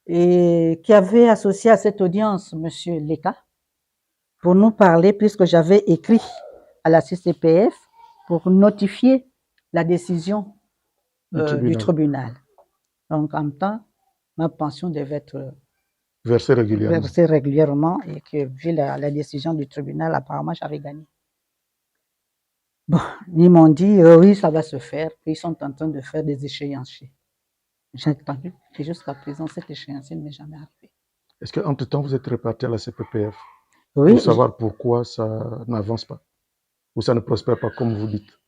et qui avait associé à cette audience monsieur Leka, pour nous parler, puisque j'avais écrit à la CCPF pour notifier la décision du tribunal. Donc, en même temps, ma pension devait être versée régulièrement et que, vu la décision du tribunal, apparemment, j'avais gagné. Bon, ils m'ont dit, oui, ça va se faire, ils sont en train de faire des échéanciers. J'ai attendu, et jusqu'à présent, cet échéancier ne m'est jamais arrivé. Est-ce qu'entre-temps, vous êtes réparti à la CPPF pour savoir pourquoi ça n'avance pas ou ça ne prospère pas, comme vous dites?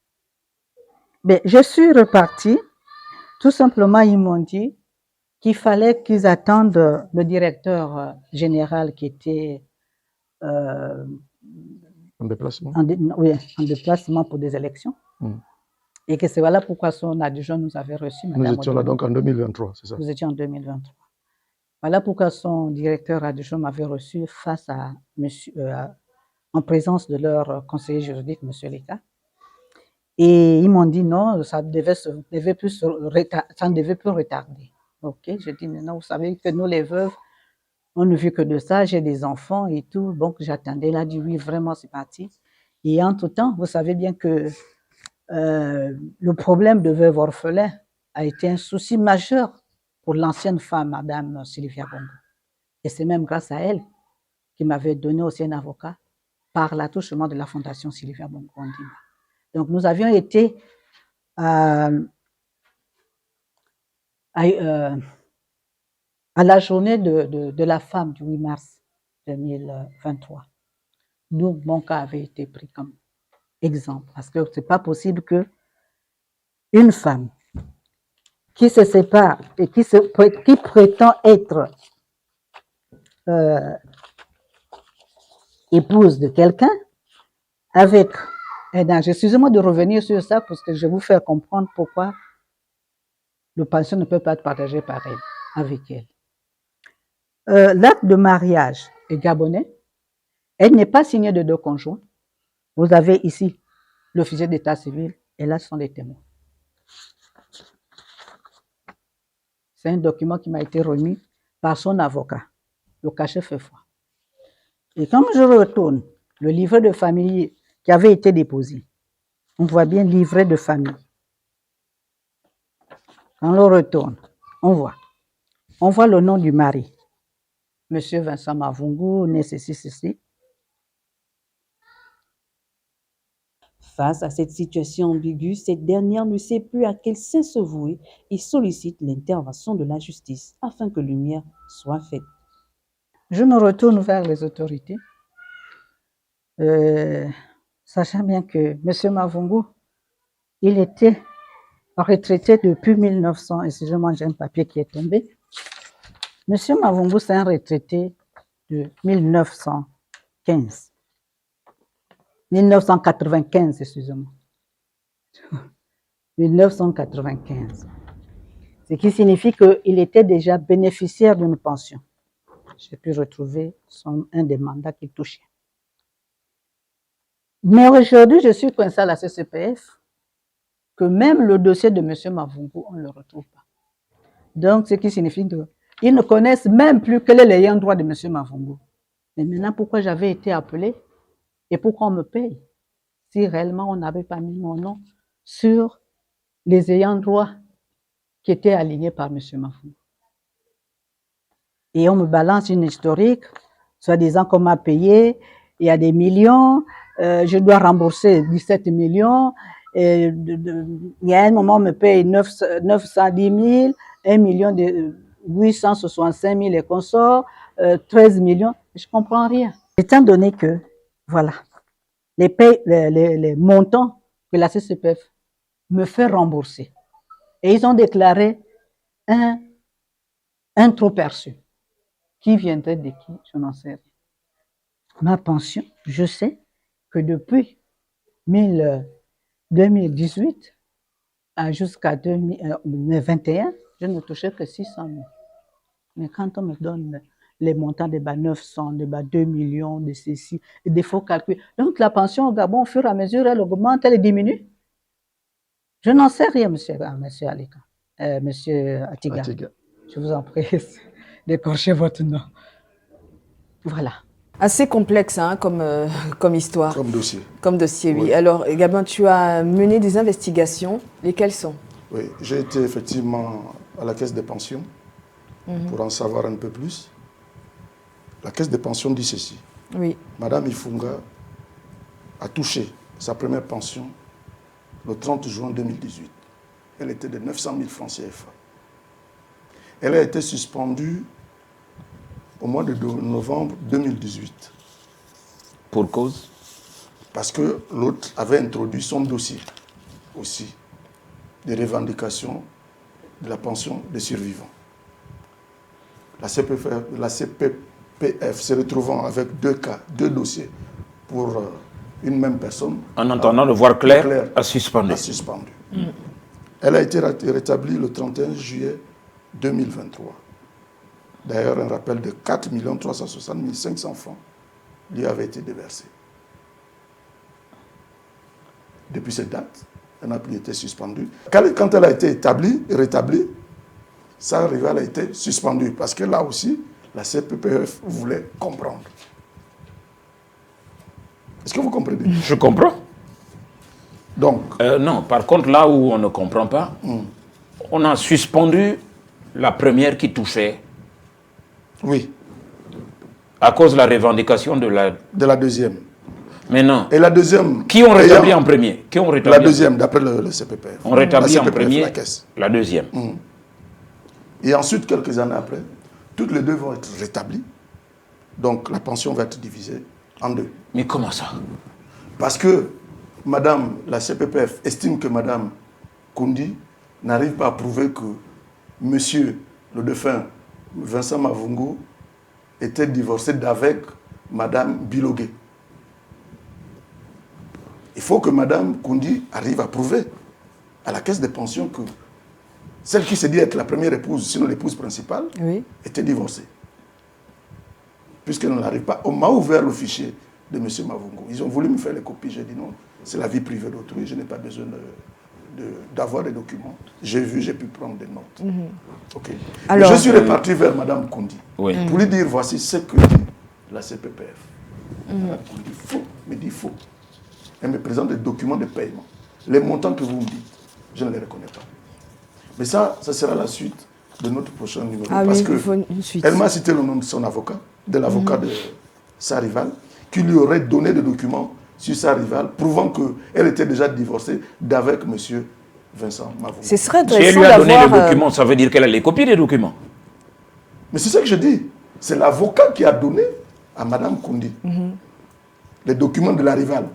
Mais je suis reparti. Tout simplement, ils m'ont dit qu'il fallait qu'ils attendent le directeur général qui était en déplacement. Oui, en déplacement pour des élections. Et que c'est voilà pourquoi son adjoint nous avait reçus. Nous étions là donc en 2023, c'est ça? Nous étions en 2023. Voilà pourquoi son directeur adjoint m'avait reçu face à monsieur, en présence de leur conseiller juridique, monsieur Leka. Et ils m'ont dit non, ça ne devait plus retarder. Ok, je dis mais non, vous savez que nous les veuves, on ne vit que de ça, j'ai des enfants et tout, donc j'attendais. Il a dit oui, vraiment c'est parti. Et entre-temps, vous savez bien que le problème de veuve orphelin a été un souci majeur pour l'ancienne femme, madame Sylvia Bongo. Et c'est même grâce à elle qui m'avait donné aussi un avocat par l'attouchement de la fondation Sylvia Bongo Ondimba. Donc nous avions été à la journée de la femme du 8 mars 2023. D'où mon cas avait été pris comme exemple. Parce que c'est pas possible que une femme qui se sépare et qui prétend être épouse de quelqu'un avec un âge. Excusez-moi de revenir sur ça parce que je vais vous faire comprendre pourquoi le pension ne peut pas être partagé par elle, avec elle. L'acte de mariage est gabonais. Elle n'est pas signée de 2 conjoints. Vous avez ici l'officier d'état civil et là ce sont les témoins. C'est un document qui m'a été remis par son avocat, le cachet fait foi. Et comme je retourne, le livret de famille qui avait été déposé, on voit bien livret de famille. Quand on le retourne, on voit le nom du mari. Monsieur Vincent Mavungu, né ceci. Face à cette situation ambiguë, cette dernière ne sait plus à quel sein se vouer et sollicite l'intervention de la justice afin que lumière soit faite. Je me retourne vers les autorités, sachant bien que M. Mavungu, il était retraité depuis 1900, excusez-moi, j'ai un papier qui est tombé. M. Mavungu, c'est un retraité de 1995. 1995, excusez-moi. 1995. Ce qui signifie qu'il était déjà bénéficiaire d'une pension. J'ai pu retrouver un des mandats qu'il touchait. Mais aujourd'hui, je suis coincé à la CCPF que même le dossier de M. Mavungu, on ne le retrouve pas. Donc, ce qui signifie qu'ils ne connaissent même plus quel est l'ayant droit de M. Mavungu. Mais maintenant, pourquoi j'avais été appelé et pourquoi on me paye si réellement on n'avait pas mis mon nom sur les ayants droit qui étaient alignés par M. Mavungu. Et on me balance une historique, soi-disant qu'on m'a payé, il y a des millions, je dois rembourser 17 millions, Et il y a un moment, on me paye 910 000, 1 865 000 et consorts, 13 millions. Je ne comprends rien. Étant donné que, voilà, les montants que la CCPF me fait rembourser, et ils ont déclaré un trop perçu. Qui viendrait de qui? Je n'en sais rien. Ma pension, je sais que depuis 2018 jusqu'à 2021, je ne touchais que 600 000. Mais quand on me donne les montants de 900, de 2 millions, de ceci, et des faux calculs, donc la pension au Gabon, au fur et à mesure, elle augmente, elle diminue. Je n'en sais rien, monsieur Alika, monsieur Atiga. Je vous en prie d'écorcher votre nom. Voilà. Assez complexe hein, comme histoire. Comme dossier. Comme dossier, oui. Alors, Gabin, tu as mené des investigations. Lesquelles sont? Oui, j'ai été effectivement à la caisse des pensions pour en savoir un peu plus. La caisse des pensions dit ceci. Oui. Madame Ifunga a touché sa première pension le 30 juin 2018. Elle était de 900 000 francs CFA. Elle a été suspendue au mois de novembre 2018. Pour cause? Parce que l'autre avait introduit son dossier aussi des revendications de la pension des survivants. La CPPF se retrouvant avec deux dossiers pour une même personne. En entendant le voir clair, a suspendu. Elle a été rétablie le 31 juillet 2023. D'ailleurs, un rappel de 4 360 500 francs lui avait été déversé. Depuis cette date, elle n'a plus été suspendue. Quand elle a été rétablie, sa rivale a été suspendue. Parce que là aussi, la CPPF voulait comprendre. Est-ce que vous comprenez? Je comprends. Donc, non, par contre, là où on ne comprend pas, on a suspendu la première qui touchait. Oui. À cause de la revendication de la deuxième. Mais non. Et la deuxième. Qui ont rétabli en premier? Qui ont rétabli la deuxième, d'après le CPPF. On rétablit en premier la caisse. La deuxième. Et ensuite, quelques années après, toutes les deux vont être rétablies. Donc, la pension va être divisée en deux. Mais comment ça? Parce que madame, la CPPF estime que madame Kundi n'arrive pas à prouver que monsieur, le défunt Vincent Mavungu, était divorcé d'avec madame Bilogué. Il faut que madame Kundi arrive à prouver à la caisse des pensions que celle qui se dit être la première épouse, sinon l'épouse principale, était divorcée. Puisqu'elle n'arrive pas. On m'a ouvert le fichier de M. Mavungu. Ils ont voulu me faire les copies. J'ai dit non, c'est la vie privée d'autrui, je n'ai pas besoin d'avoir des documents. J'ai vu, j'ai pu prendre des notes. Okay. Alors, je suis reparti vers Mme Kundi pour lui dire voici ce que dit la CPPF. Mme Kundi me dit faux. Elle me présente des documents de paiement. Les montants que vous me dites, je ne les reconnais pas. Mais ça sera la suite de notre prochain numéro. Parce qu'elle m'a cité le nom de son avocat, de l'avocat de sa rivale, qui lui aurait donné des documents sur sa rivale, prouvant qu'elle était déjà divorcée d'avec M. Vincent Mavungu. Ce serait intéressant. Si elle lui a donné les documents, ça veut dire qu'elle a les copies des documents. Mais c'est ça que je dis. C'est l'avocat qui a donné à Mme Kundi les documents de la rivale,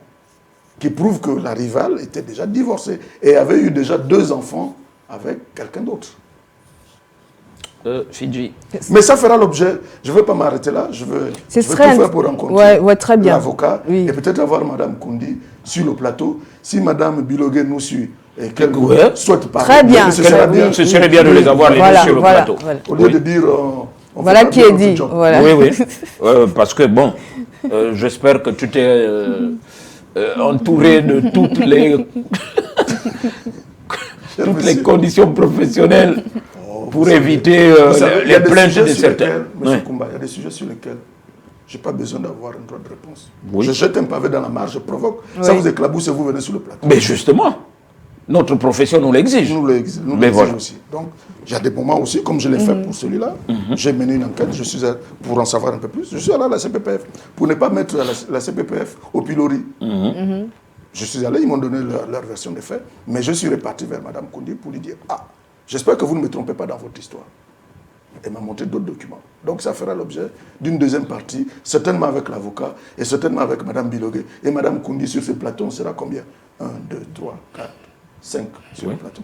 qui prouvent que la rivale était déjà divorcée et avait eu déjà 2 enfants avec quelqu'un d'autre. Fidji. Mais ça fera l'objet, je ne veux pas m'arrêter là, je veux tout faire pour rencontrer l'avocat et peut-être avoir Mme Kundi sur le plateau. Si Mme Bilogué nous suit et qu'elle souhaite parler, très bien, ce serait bien de les avoir les deux sur le plateau. Au lieu de dire... voilà qui est dit. Voilà. Oui. Parce que bon, j'espère que tu t'es entouré de toutes les conditions professionnelles pour éviter les plaintes de certains. Monsieur Koumba, il y a des sujets sur lesquels je n'ai pas besoin d'avoir un droit de réponse. Je jette un pavé dans la mare, je provoque. Ça vous éclabousse et vous venez sur le plateau. Mais justement, notre profession nous l'exige. Nous l'exige aussi. Donc, il y a des moments aussi, comme je l'ai fait pour celui-là, j'ai mené une enquête, je suis pour en savoir un peu plus. Je suis allé à la CPPF, pour ne pas mettre la CPPF au pilori. Je suis allé, ils m'ont donné leur version des faits, mais je suis reparti vers Mme Koundi pour lui dire « Ah, j'espère que vous ne me trompez pas dans votre histoire. » Elle m'a montré d'autres documents. Donc ça fera l'objet d'une deuxième partie, certainement avec l'avocat et certainement avec Mme Bilogué. Et Mme Koundi sur ce plateau, on sera combien? 1, 2, 3, 4, 5 sur le plateau.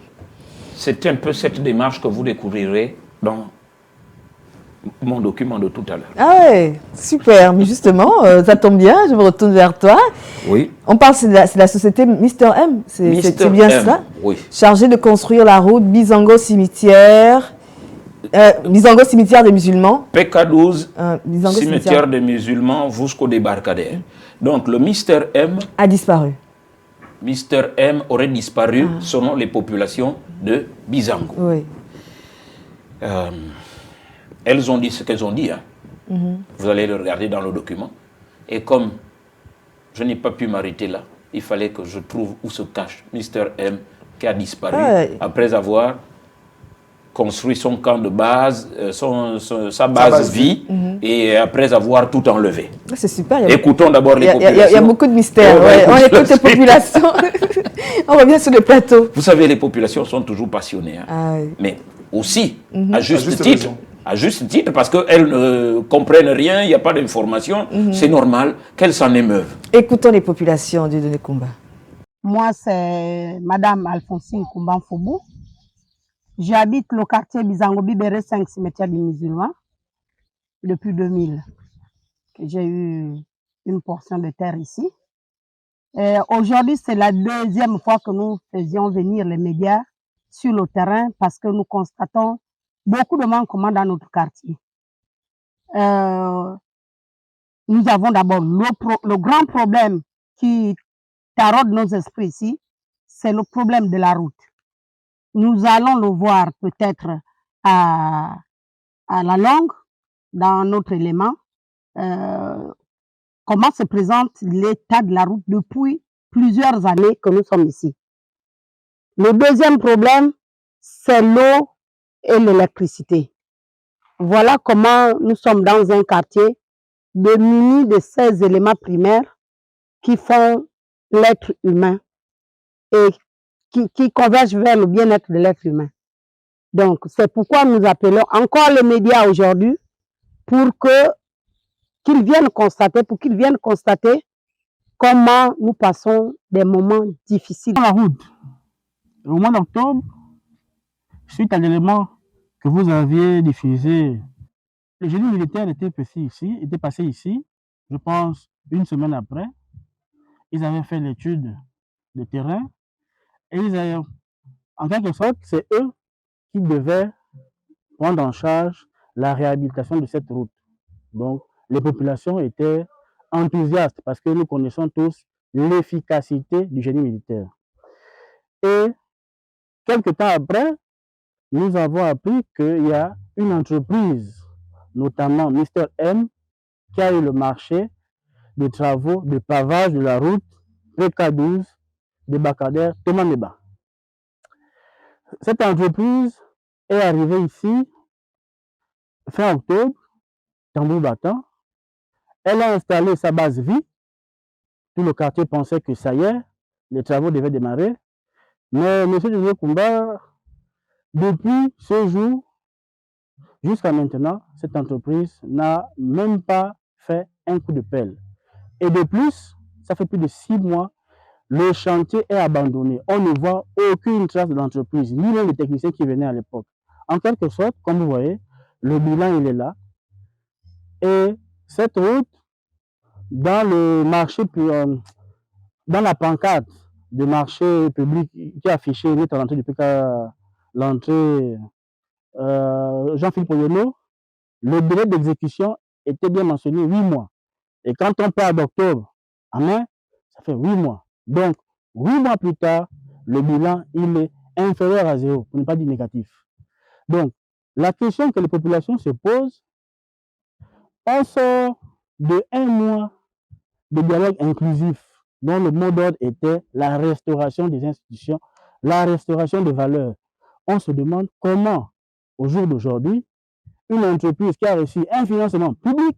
C'est un peu cette démarche que vous découvrirez dans mon document de tout à l'heure. Ah ouais, super. Mais justement, ça tombe bien, je me retourne vers toi. Oui. On parle, c'est la société Mr M, c'est bien cela? Oui. Chargée de construire la route Bizango Cimetière, Bizango Cimetière des musulmans. PK12, cimetière des musulmans jusqu'au débarcadère. Donc le Mr M a disparu. Mr M aurait disparu selon les populations de Bizango. Oui. Elles ont dit ce qu'elles ont dit. Hein. Vous allez le regarder dans le document. Et comme je n'ai pas pu m'arrêter là, il fallait que je trouve où se cache Mr M qui a disparu après avoir construit son camp de base, sa base vie, et après avoir tout enlevé. C'est super. Écoutons d'abord les populations. Il y a beaucoup de mystères. On écoute les populations. On revient sur le plateau. Vous savez, les populations sont toujours passionnées. Hein. Mais aussi, à juste titre. À juste titre, parce qu'elles ne comprennent rien, il n'y a pas d'information, c'est normal qu'elles s'en émeuvent. Écoutons les populations du Kumba. Moi, c'est Madame Alphonsine Koumban-Foubou. J'habite le quartier Bizango Bibéré 5 cimetière des musulmans depuis 2000. J'ai eu une portion de terre ici. Aujourd'hui, c'est la deuxième fois que nous faisions venir les médias sur le terrain parce que nous constatons beaucoup de manquements dans notre quartier. Nous avons d'abord le grand problème qui taraude nos esprits ici, c'est le problème de la route. Nous allons le voir peut-être à la longue, dans notre élément, comment se présente l'état de la route depuis plusieurs années que nous sommes ici. Le deuxième problème, c'est l'eau et l'électricité. Voilà comment nous sommes dans un quartier muni de 16 éléments primaires qui font l'être humain et qui convergent vers le bien-être de l'être humain. Donc, c'est pourquoi nous appelons encore les médias aujourd'hui pour qu'ils viennent constater comment nous passons des moments difficiles. La route, au mois d'octobre, suite à l'élément que vous aviez diffusé, le génie militaire était passé ici, je pense une semaine après. Ils avaient fait l'étude de terrain et en quelque sorte, c'est eux qui devaient prendre en charge la réhabilitation de cette route. Donc, les populations étaient enthousiastes parce que nous connaissons tous l'efficacité du génie militaire. Et quelques temps après, nous avons appris qu'il y a une entreprise, notamment Mr M, qui a eu le marché des travaux de pavage de la route PK12 débarcadère Thomas Meba. Cette entreprise est arrivée ici fin octobre, tambour battant. Elle a installé sa base vie. Tout le quartier pensait que ça y est, les travaux devaient démarrer. Mais M. José Koumba, depuis ce jour jusqu'à maintenant, cette entreprise n'a même pas fait un coup de pelle. Et de plus, ça fait plus de 6 mois, le chantier est abandonné. On ne voit aucune trace de l'entreprise, ni même les techniciens qui venaient à l'époque. En quelque sorte, comme vous voyez, le bilan il est là. Et cette route, dans le marché, dans la pancarte de marché public qui affichait net à l'entrée du PK, l'entrée Jean-Philippe Oyonneau, le délai d'exécution était bien mentionné 8 mois. Et quand on parle d'octobre à mai, ça fait 8 mois. Donc, 8 mois plus tard, le bilan il est inférieur à 0, pour ne pas dire négatif. Donc, la question que les populations se posent, on sort de 1 mois de dialogue inclusif dont le mot d'ordre était la restauration des institutions, la restauration des valeurs. On se demande comment, au jour d'aujourd'hui, une entreprise qui a reçu un financement public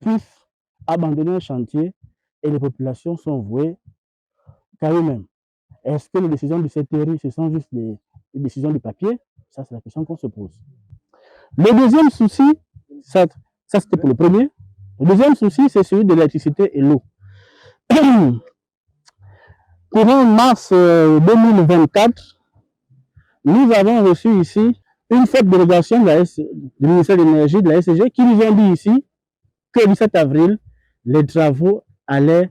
puisse abandonner un chantier et les populations sont vouées qu'à eux-mêmes. Est-ce que les décisions de cette théorie, ce sont juste des décisions du papier? Ça, c'est la question qu'on se pose. Le deuxième souci, ça c'était pour le premier. Le deuxième souci, c'est celui de l'électricité et l'eau. Courant mars 2024, nous avons reçu ici une forte délégation du ministère de l'Énergie, de la SCG, qui nous ont dit ici que le 17 avril, les travaux allaient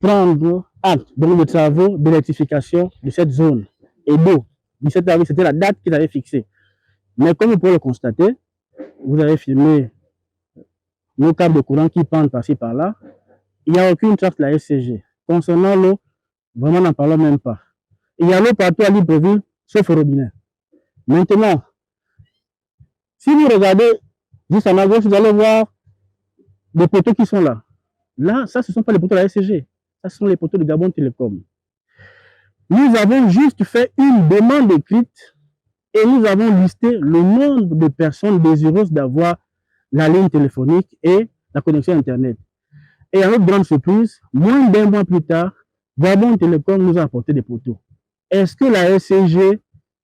prendre acte, donc les travaux d'électrification de cette zone et d'eau. 17 avril, c'était la date qu'ils avaient fixée. Mais comme vous pouvez le constater, vous avez filmé nos câbles de courant qui pendent par-ci par-là. Il n'y a aucune trace de la SCG. Concernant l'eau, vraiment, n'en parlons même pas. Il y a l'eau partout à Libreville, sauf au robinet. Maintenant, si vous regardez juste à ma gauche, vous allez voir des poteaux qui sont là. Là, ça, ce ne sont pas les poteaux de la SCG. Ça, ce sont les poteaux de Gabon Télécom. Nous avons juste fait une demande écrite et nous avons listé le nombre de personnes désireuses d'avoir la ligne téléphonique et la connexion Internet. Et à notre grande surprise, moins d'un mois plus tard, Gabon Télécom nous a apporté des poteaux. Est-ce que la SCG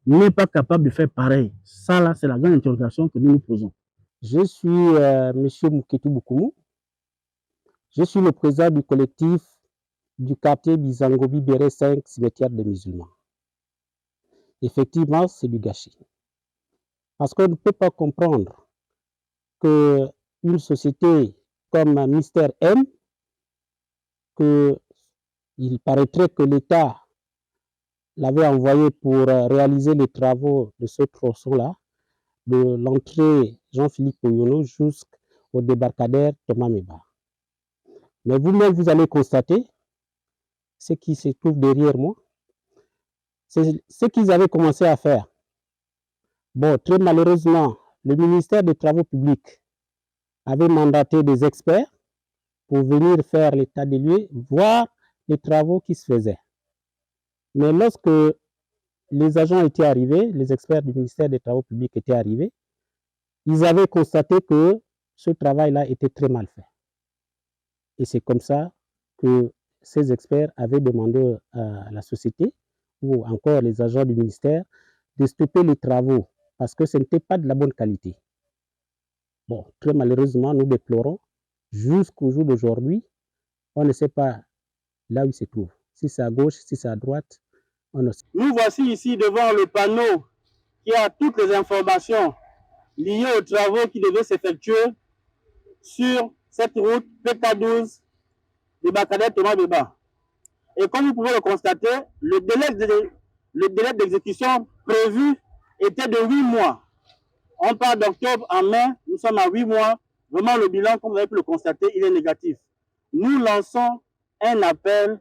n'est pas capable de faire pareil? Ça, là, c'est la grande interrogation que nous nous posons. Je suis M. Mouketou Boukoumou. Je suis le président du collectif du quartier Bizangobi Béré 5, cimetière des musulmans. Effectivement, c'est du gâchis. Parce qu'on ne peut pas comprendre qu'une société comme Mister M, il paraîtrait que l'État l'avait envoyé pour réaliser les travaux de ce tronçon-là, de l'entrée Jean-Philippe Oyono jusqu'au débarcadère Thomas Meba. Mais vous-même, vous allez constater ce qui se trouve derrière moi, c'est ce qu'ils avaient commencé à faire. Bon, très malheureusement, le ministère des Travaux publics avait mandaté des experts pour venir faire l'état des lieux, voir les travaux qui se faisaient. Mais lorsque les agents étaient arrivés, les experts du ministère des Travaux publics étaient arrivés, ils avaient constaté que ce travail-là était très mal fait. Et c'est comme ça que ces experts avaient demandé à la société ou encore les agents du ministère de stopper les travaux parce que ce n'était pas de la bonne qualité. Bon, très malheureusement, nous déplorons, jusqu'au jour d'aujourd'hui, on ne sait pas là où il se trouve. Si c'est à gauche, si c'est à droite, on ne sait pas. Nous voici ici devant le panneau qui a toutes les informations liées aux travaux qui devaient s'effectuer sur cette route PK12 de Bacadère Thomas Beba. Et comme vous pouvez le constater, le délai d'exécution prévu était de 8 mois. On part d'octobre à mai, nous sommes à 8 mois. Vraiment, le bilan, comme vous avez pu le constater, il est négatif. Nous lançons un appel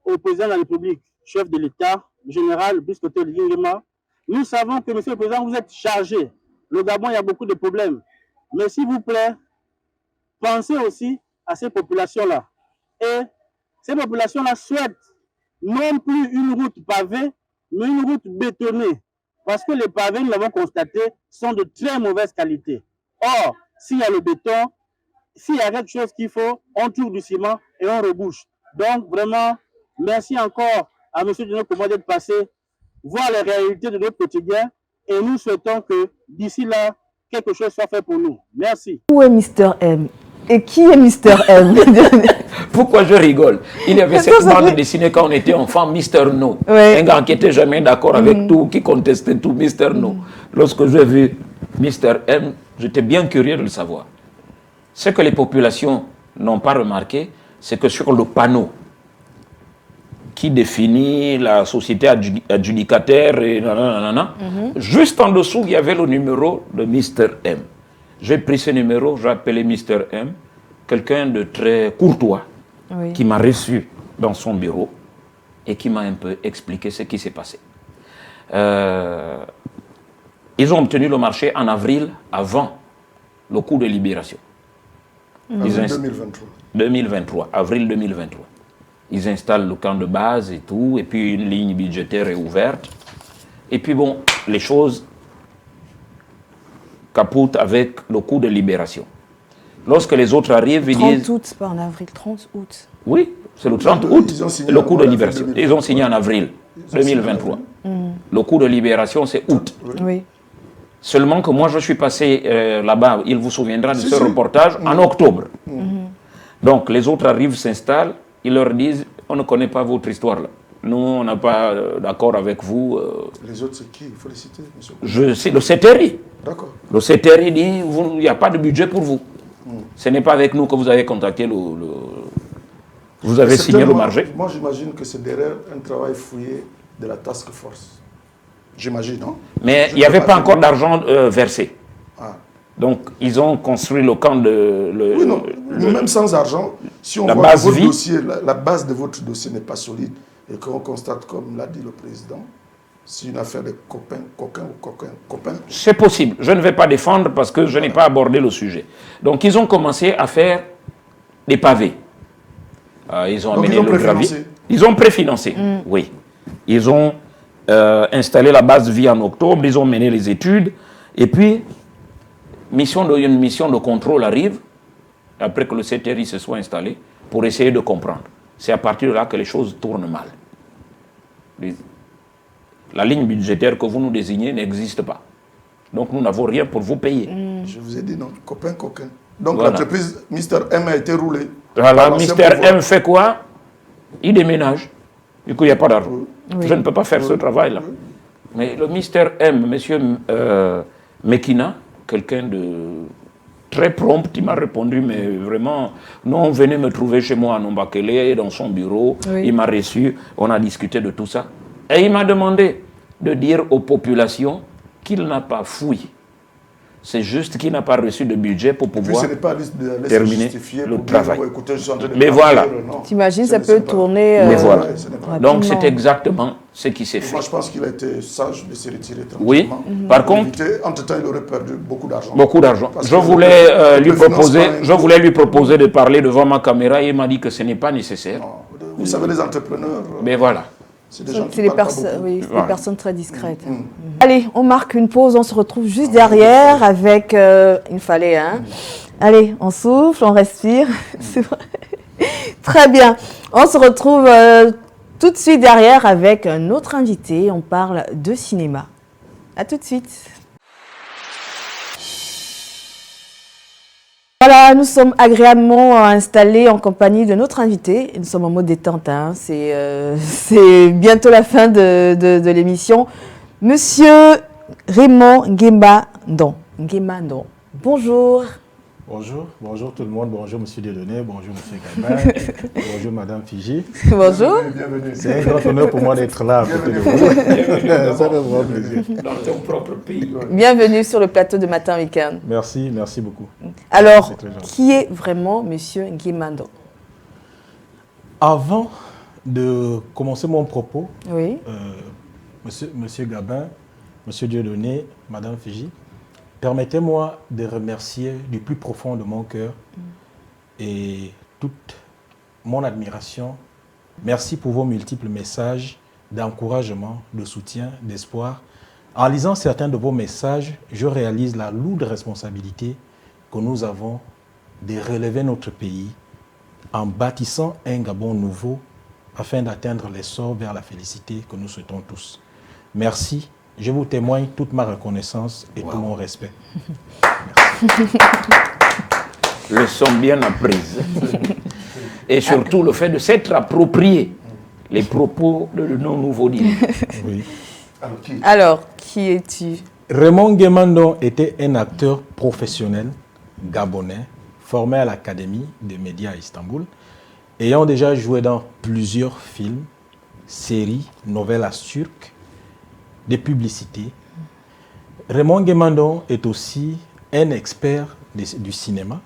au président de la République, chef de l'État, le général Brice-Clotaire Oligui Nguema. Nous savons que, monsieur le président, vous êtes chargé. Le Gabon, il y a beaucoup de problèmes. Mais s'il vous plaît, pensez aussi à ces populations-là. Et ces populations-là souhaitent non plus une route pavée, mais une route bétonnée. Parce que les pavés, nous l'avons constaté, sont de très mauvaise qualité. Or, s'il y a le béton, s'il y a quelque chose qu'il faut, on trouve du ciment et on rebouche. Donc, vraiment, merci encore à M. Dino Koma d'être passé, voir les réalités de notre quotidien. Et nous souhaitons que d'ici là, quelque chose soit fait pour nous. Merci. Où est Mister M? Et qui est Mister M? Pourquoi je rigole? Il y avait cette bande dessinée quand on était enfant, Mister No. Ouais. Un gars qui n'était jamais d'accord avec tout, qui contestait tout, Mister No. Lorsque j'ai vu Mister M, j'étais bien curieux de le savoir. Ce que les populations n'ont pas remarqué, c'est que sur le panneau qui définit la société adjudicataire, et juste en dessous, il y avait le numéro de Mister M. J'ai pris ce numéro, j'ai appelé Mister M, quelqu'un de très courtois, qui m'a reçu dans son bureau et qui m'a un peu expliqué ce qui s'est passé. Ils ont obtenu le marché en avril, avant le coup de libération. 2023, avril 2023. Ils installent le camp de base et tout, et puis une ligne budgétaire est ouverte. Et puis bon, les choses capotent avec le coup de libération. Lorsque les autres arrivent, ils disent... 30 août, c'est pas en avril, 30 août. Oui, C'est le 30 août, le coup de libération. Ils ont signé en avril 2023. Le coup de libération, c'est août. Oui. Seulement que moi, je suis passé là-bas, il vous souviendra de ce reportage, en octobre. Donc, les autres arrivent, s'installent, ils leur disent, on ne connaît pas votre histoire là. Nous, on n'a pas d'accord avec vous. Les autres, c'est qui? Il faut les citer, C'est le CTRI. D'accord. Le CTRI dit, il n'y a pas de budget pour vous. Ce n'est pas avec nous que vous avez contacté vous avez signé le marché. Moi, j'imagine que c'est derrière un travail fouillé de la task force. J'imagine, non? Mais il n'y avait pas encore d'argent versé. Ah. Donc, ils ont construit le camp de... Oui, non, même sans argent, si on la voit que votre vie, dossier, la base de votre dossier n'est pas solide, et qu'on constate, comme l'a dit le président, c'est une affaire de copains. C'est possible. Je ne vais pas défendre parce que je n'ai pas abordé le sujet. Donc, ils ont commencé à faire des pavés. Ils ont amené le gravier. Ils ont préfinancé, oui. Ils ont installé la base de vie en octobre, ils ont mené les études, et puis, une mission de contrôle arrive, après que le CTRI se soit installé, pour essayer de comprendre. C'est à partir de là que les choses tournent mal. La ligne budgétaire que vous nous désignez n'existe pas. Donc nous n'avons rien pour vous payer. Je vous ai dit non, copain. Donc voilà. L'entreprise Mister M a été roulée. Voilà, Mister M fait quoi? Il déménage. Du coup, il n'y a pas d'argent. Oui. Je ne peux pas faire ce travail-là. Oui. Mais le Mister M, monsieur Mekina, quelqu'un de très prompt, il m'a répondu, mais vraiment, non, venez me trouver chez moi à Nombakele, dans son bureau. Oui. Il m'a reçu, on a discuté de tout ça. Et il m'a demandé de dire aux populations qu'il n'a pas fouillé. C'est juste qu'il n'a pas reçu de budget pour pouvoir terminer le travail. Mais voilà. T'imagines, ça peut tourner... Mais voilà. Donc c'est exactement ce qui s'est fait. Moi, je pense qu'il a été sage de se retirer tranquillement. Oui. Par contre... Entre-temps, il aurait perdu beaucoup d'argent. Beaucoup d'argent. Je voulais lui proposer de parler devant ma caméra et il m'a dit que ce n'est pas nécessaire. Vous savez, les entrepreneurs... Mais voilà. C'est des personnes très discrètes. Allez, on marque une pause, on se retrouve juste derrière avec... il fallait, hein. Allez, on souffle, on respire. Très bien. On se retrouve tout de suite derrière avec un autre invité. On parle de cinéma. À tout de suite. Voilà, nous sommes agréablement installés en compagnie de notre invité. Nous sommes en mode détente, hein. C'est bientôt la fin de l'émission. Monsieur Raymond Nguemandon. Bonjour. Bonjour tout le monde. Bonjour Monsieur Dieudonné, bonjour Monsieur Gabin, bonjour Madame Fiji. Bonjour. Bienvenue. C'est un grand honneur pour moi d'être là à côté de vous. Ça fait vraiment plaisir. Dans ton propre pays. Bienvenue sur le plateau de Matin Week-end. Merci beaucoup. Alors, qui est vraiment Monsieur Nguemandon? Avant de commencer mon propos, oui. Monsieur Gabin, Monsieur Dieudonné, Madame Fiji, permettez-moi de remercier du plus profond de mon cœur et toute mon admiration. Merci pour vos multiples messages d'encouragement, de soutien, d'espoir. En lisant certains de vos messages, je réalise la lourde responsabilité que nous avons de relever notre pays en bâtissant un Gabon nouveau afin d'atteindre l'essor vers la félicité que nous souhaitons tous. Merci. Je vous témoigne toute ma reconnaissance et tout mon respect. Merci. Leçon bien apprise. Et surtout le fait de s'être approprié les propos de nos nouveaux dirigeants. Oui. Alors, qui es-tu? Raymond Nguemandon était un acteur professionnel gabonais formé à l'Académie des médias à Istanbul, ayant déjà joué dans plusieurs films, séries, novellas turques, des publicités. Raymond Nguemandon est aussi un expert du cinéma,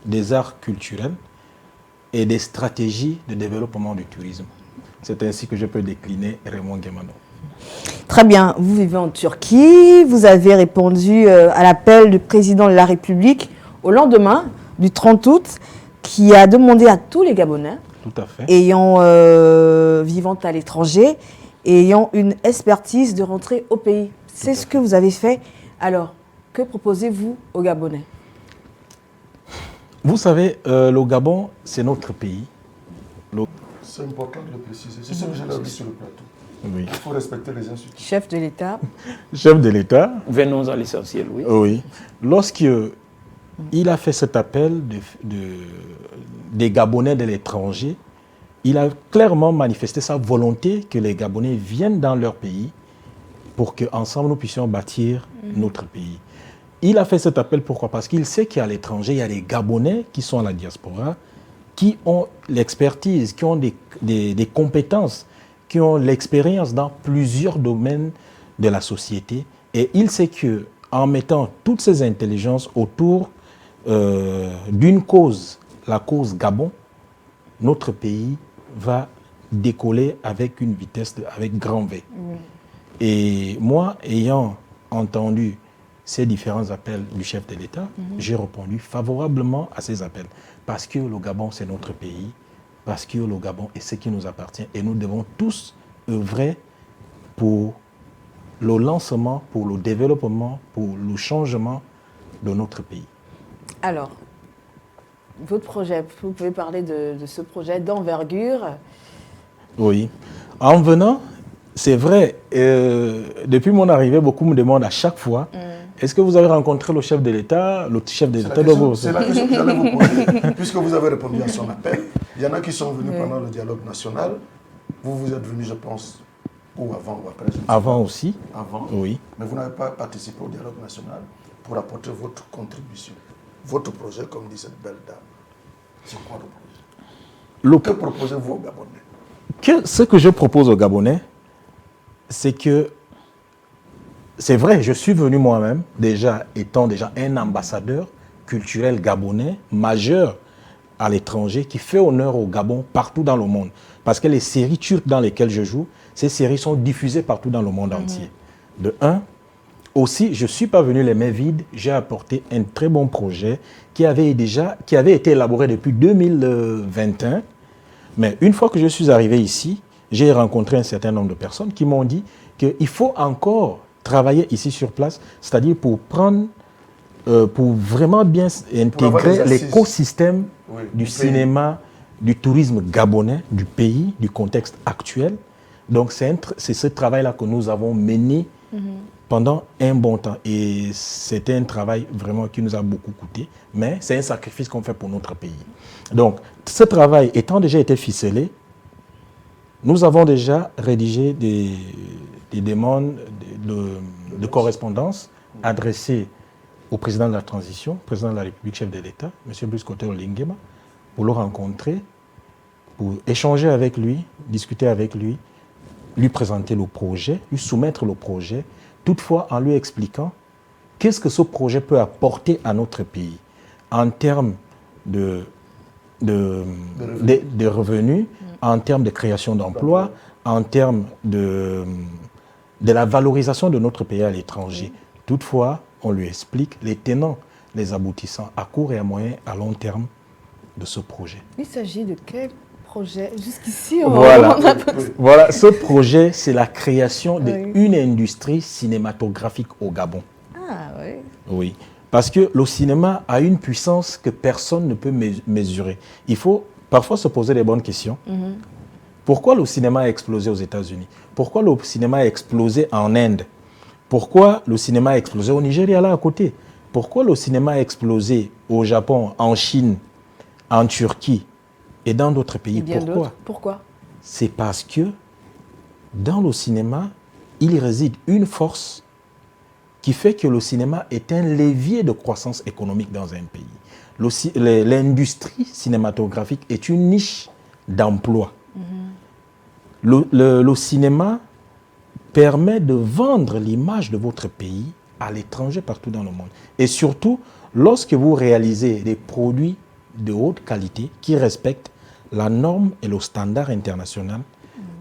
des arts culturels et des stratégies de développement du tourisme. C'est ainsi que je peux décliner Raymond Nguemandon. Très bien. Vous vivez en Turquie. Vous avez répondu à l'appel du président de la République au lendemain du 30 août qui a demandé à tous les Gabonais ayant vivant à l'étranger et ayant une expertise de rentrer au pays. C'est ce que vous avez fait. Alors, que proposez-vous aux Gabonais? Vous savez, le Gabon, c'est notre pays. C'est important de le préciser. C'est ce que je leur dis sur le plateau. Oui. Il faut respecter les institutions. Chef de l'État. Chef de l'État. Venons à l'essentiel, oui. Oui. Lorsqu'il a fait cet appel des Gabonais de l'étranger, il a clairement manifesté sa volonté que les Gabonais viennent dans leur pays pour qu'ensemble nous puissions bâtir notre pays. Il a fait cet appel, pourquoi? Parce qu'il sait qu'à l'étranger, il y a des Gabonais qui sont à la diaspora, qui ont l'expertise, qui ont des compétences, qui ont l'expérience dans plusieurs domaines de la société. Et il sait qu'en mettant toutes ces intelligences autour d'une cause, la cause Gabon, notre pays va décoller avec une vitesse, avec grand V. Et moi, ayant entendu ces différents appels du chef de l'État, j'ai répondu favorablement à ces appels. Parce que le Gabon, c'est notre pays, parce que le Gabon est ce qui nous appartient. Et nous devons tous œuvrer pour le lancement, pour le développement, pour le changement de notre pays. Alors, votre projet, vous pouvez parler de ce projet d'envergure? Oui. En venant, c'est vrai, depuis mon arrivée, beaucoup me demandent à chaque fois, est-ce que vous avez rencontré le chef de l'État, le chef de l'État de C'est la question que j'allais vous poser, puisque vous avez répondu à son appel. Il y en a qui sont venus pendant le dialogue national. Vous êtes venus, je pense, ou avant ou après. Avant aussi. Avant. Oui. Mais vous n'avez pas participé au dialogue national pour apporter votre contribution, votre projet, comme dit cette belle dame. C'est quoi le projet? Que proposez-vous aux Gabonais? Ce que je propose aux Gabonais, c'est que, c'est vrai, je suis venu moi-même, étant déjà un ambassadeur culturel gabonais majeur à l'étranger, qui fait honneur au Gabon partout dans le monde. Parce que les séries turques dans lesquelles je joue, ces séries sont diffusées partout dans le monde entier. De un, aussi, je ne suis pas venu les mains vides, j'ai apporté un très bon projet qui avait été élaboré depuis 2021. Mais une fois que je suis arrivé ici, j'ai rencontré un certain nombre de personnes qui m'ont dit qu'il faut encore travailler ici sur place, c'est-à-dire pour vraiment bien intégrer l'écosystème du cinéma, du tourisme gabonais, du pays, du contexte actuel. Donc c'est ce travail-là que nous avons mené pendant un bon temps. Et c'était un travail vraiment qui nous a beaucoup coûté, mais c'est un sacrifice qu'on fait pour notre pays. Donc ce travail étant déjà été ficelé, nous avons déjà rédigé des demandes de correspondance adressées au président de la transition, président de la République, chef de l'État, M. Brice Clotaire Lingema, pour le rencontrer, pour échanger avec lui, discuter avec lui, lui présenter le projet, lui soumettre le projet, toutefois en lui expliquant qu'est-ce que ce projet peut apporter à notre pays en termes de revenus, en termes de création d'emplois, en termes de la valorisation de notre pays à l'étranger. Toutefois, on lui explique les tenants, les aboutissants à court et à moyen, à long terme de ce projet. Il s'agit de quel projet? Jusqu'ici, Voilà, ce projet, c'est la création d'une industrie cinématographique au Gabon. Ah oui. Oui, parce que le cinéma a une puissance que personne ne peut mesurer. Il faut parfois se poser les bonnes questions. Pourquoi le cinéma a explosé aux États-Unis? Pourquoi le cinéma a explosé en Inde? Pourquoi le cinéma a explosé au Nigeria, là à côté? Pourquoi le cinéma a explosé au Japon, en Chine, en Turquie et dans d'autres pays? Pourquoi? C'est parce que dans le cinéma, il réside une force qui fait que le cinéma est un levier de croissance économique dans un pays. L'industrie cinématographique est une niche d'emploi. Le cinéma permet de vendre l'image de votre pays à l'étranger, partout dans le monde. Et surtout, lorsque vous réalisez des produits de haute qualité qui respectent la norme et le standard international,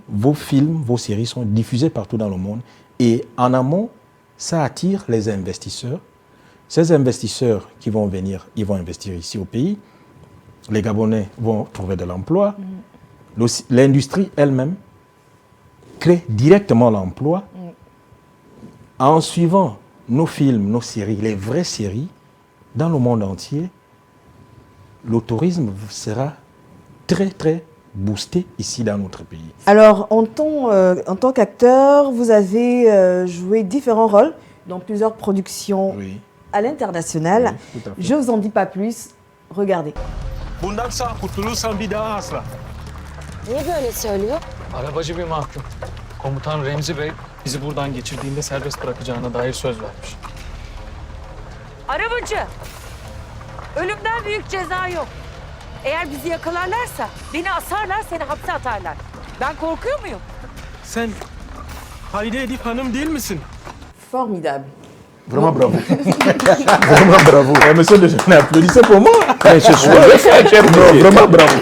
vos films, vos séries sont diffusées partout dans le monde. Et en amont, ça attire les investisseurs. Ces investisseurs qui vont venir, ils vont investir ici au pays. Les Gabonais vont trouver de l'emploi. L'industrie elle-même crée directement l'emploi en suivant nos films, nos séries, les vraies séries, dans le monde entier. Le tourisme sera très, très booster ici dans notre pays. Alors, en tant qu'acteur, vous avez joué différents rôles dans plusieurs productions à l'international. Oui, je ne vous en dis pas plus. Regardez. Niye böyle söylüyor? Arabacı bir mahkum. Komutan Remzi Bey bizi buradan geçirdiğinde serbest bırakacağına dair söz vermiş. Arabacı! Ölümden büyük ceza yok. Eğer bizi yakalarlarsa beni asarlar, seni hapse atarlar. Ben korkuyor muyum? Sen Hayri Edip Hanım değil misin? Formidable. Vraiment bravo. Vraiment bravo. Monsieur Dejeuner, applaudissez pour moi. Vraiment bravo.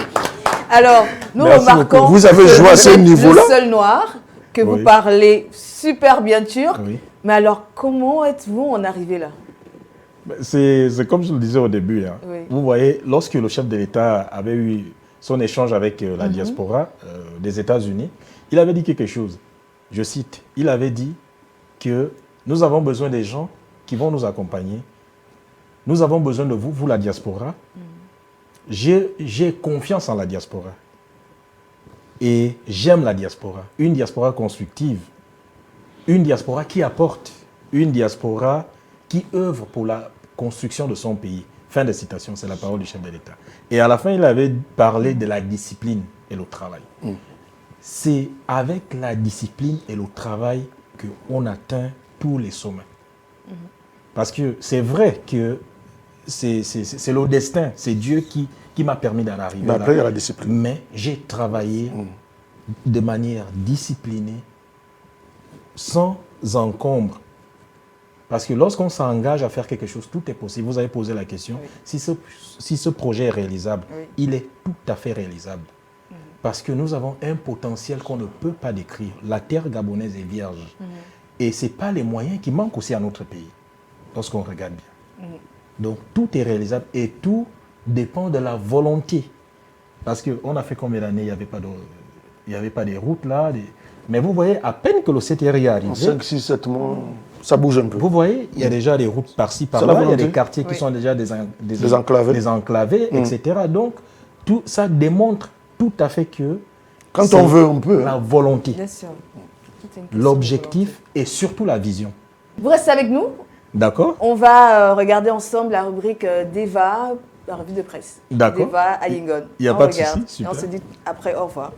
Alors, nous remarquons vous avez joué à ce niveau-là. Le seul noir, que vous parlez super bien turc. Mais alors, comment êtes-vous en arrivé là? C'est comme je le disais au début. Hein. Vous voyez, lorsque le chef de l'État avait eu son échange avec la diaspora des États-Unis, il avait dit quelque chose. Je cite, il avait dit que nous avons besoin des gens qui vont nous accompagner. Nous avons besoin de vous, vous la diaspora. J'ai confiance en la diaspora. Et j'aime la diaspora. Une diaspora constructive. Une diaspora qui apporte. Une diaspora qui œuvre pour la construction de son pays. Fin de citation, c'est la parole du chef de l'État. Et à la fin, il avait parlé de la discipline et le travail. C'est avec la discipline et le travail qu'on atteint tous les sommets. Parce que c'est vrai que c'est le destin, c'est Dieu qui m'a permis d'en arriver là. Après, il y a la discipline. Mais j'ai travaillé de manière disciplinée, sans encombre. Parce que lorsqu'on s'engage à faire quelque chose, tout est possible. Vous avez posé la question, si ce projet est réalisable, il est tout à fait réalisable. Parce que nous avons un potentiel qu'on ne peut pas décrire. La terre gabonaise est vierge. Et ce n'est pas les moyens qui manquent aussi à notre pays, lorsqu'on regarde bien. Donc tout est réalisable et tout dépend de la volonté. Parce qu'on a fait combien d'années, il n'y avait pas des routes là. Mais vous voyez, à peine que le CTR est arrivé... En 5, 6, 7 mois, ça bouge un peu. Vous voyez, il y a déjà des routes par-ci, par-là. Il y a des quartiers qui sont déjà des enclavés, etc. Donc, tout ça démontre tout à fait que... Quand on veut, on peut. La volonté. Bien sûr. L'objectif et surtout la vision. Vous restez avec nous. D'accord. On va regarder ensemble la rubrique d'Eva, la revue de presse. D'accord. d'Eva à Yangon. Il n'y a pas de souci. Super. Et on se dit après au revoir.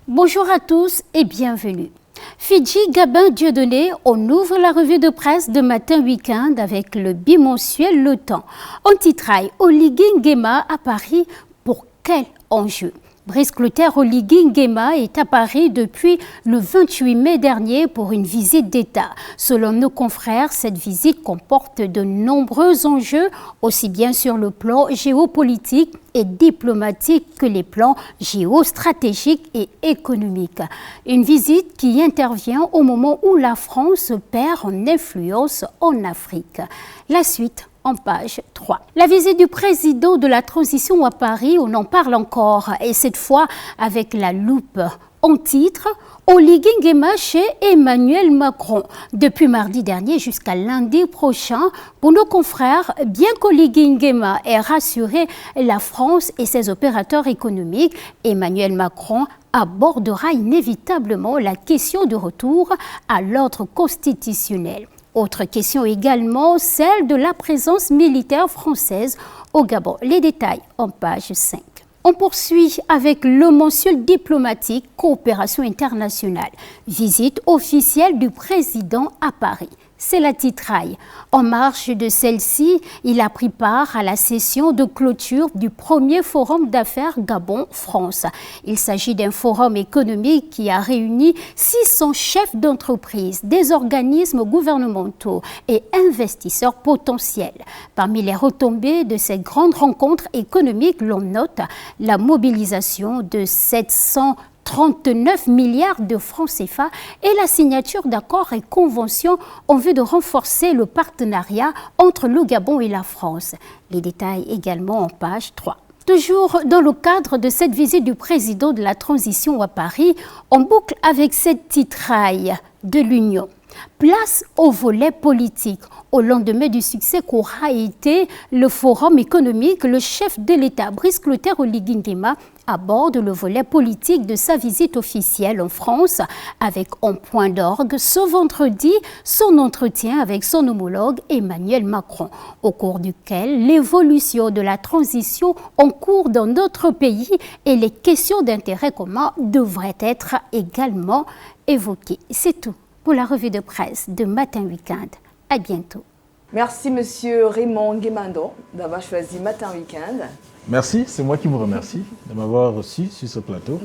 Bonjour à tous et bienvenue. Fidji Gabin Dieudonné, on ouvre la revue de presse de matin week-end avec le bimensuel Le Temps. On titraille Oligui Nguema à Paris, pour quel enjeu? Brice Clotaire Oligui Nguema est à Paris depuis le 28 mai dernier pour une visite d'État. Selon nos confrères, cette visite comporte de nombreux enjeux, aussi bien sur le plan géopolitique et diplomatique que les plans géostratégiques et économiques. Une visite qui intervient au moment où la France perd en influence en Afrique. La suite en page 3. La visite du président de la transition à Paris, on en parle encore, et cette fois avec la loupe. En titre, Oligui Nguema chez Emmanuel Macron. Depuis mardi dernier jusqu'à lundi prochain, pour nos confrères, bien qu'Oligui Nguema ait rassuré la France et ses opérateurs économiques, Emmanuel Macron abordera inévitablement la question du retour à l'ordre constitutionnel. Autre question également, celle de la présence militaire française au Gabon. Les détails en page 5. On poursuit avec le mensuel diplomatique Coopération internationale. Visite officielle du président à Paris. C'est la titraille. En marge de celle-ci, il a pris part à la session de clôture du premier forum d'affaires Gabon-France. Il s'agit d'un forum économique qui a réuni 600 chefs d'entreprise, des organismes gouvernementaux et investisseurs potentiels. Parmi les retombées de cette grande rencontre économique, l'on note la mobilisation de 739 milliards de francs CFA et la signature d'accords et conventions en vue de renforcer le partenariat entre le Gabon et la France. Les détails également en page 3. Toujours dans le cadre de cette visite du président de la transition à Paris, on boucle avec cette titraille de l'Union. Place au volet politique. Au lendemain du succès qu'aura été le Forum économique, le chef de l'État, Brice Clotaire Oligui Nguema, aborde le volet politique de sa visite officielle en France avec en point d'orgue ce vendredi son entretien avec son homologue Emmanuel Macron, au cours duquel l'évolution de la transition en cours dans notre pays et les questions d'intérêt commun devraient être également évoquées. C'est tout pour la revue de presse de Matin Week-end. À bientôt. Merci, Monsieur Raymond Nguemando, d'avoir choisi Matin Week-end. Merci, c'est moi qui vous remercie de m'avoir reçu sur ce plateau.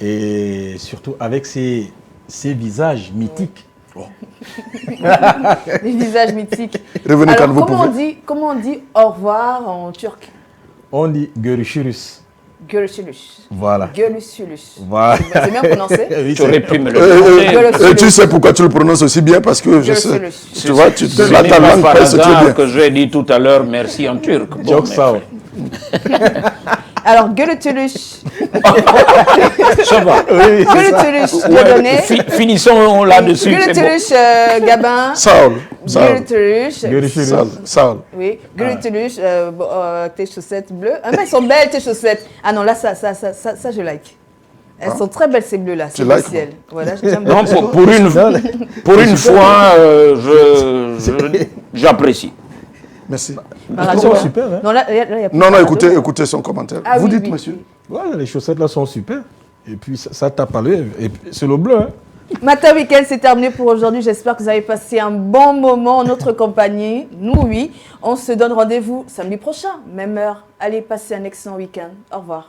Et surtout avec ces visages mythiques. Oh. Les visages mythiques. Revenez alors, quand vous pouvez. Comment on dit au revoir en turc? On dit görüşürüz. Görüşürüz. Voilà. Görüşürüz. Voilà. C'est bien prononcé? Oui, tu aurais pu me le demander. Et tu sais pourquoi tu le prononces aussi bien? Parce que je sais. Tu vois, ta langue passe très bien. Que j'ai dit tout à l'heure merci en turc. Bon, alors, görüşürüz. Ça va. Görüşürüz, Dieudonné. Finissons là-dessus. Görüşürüz, Gabin. Saul. Görüşürüz. Saul. Oui, görüşürüz, tes chaussettes bleues. Ah, mais elles sont belles, tes chaussettes. Ah non, là, ça je like. Elles sont très belles, ces bleues-là. C'est le ciel. Voilà, non, pour une fois, j'apprécie. Merci. Elles sont super. Hein? Non, écoutez son commentaire. Ah, vous oui, dites, oui. monsieur. Ouais, les chaussettes là sont super. Et puis ça tape à l'œil. Et c'est le bleu. Hein? Matin Week-end, c'est terminé pour aujourd'hui. J'espère que vous avez passé un bon moment en notre compagnie. Nous, oui. On se donne rendez-vous samedi prochain, même heure. Allez, passez un excellent week-end. Au revoir.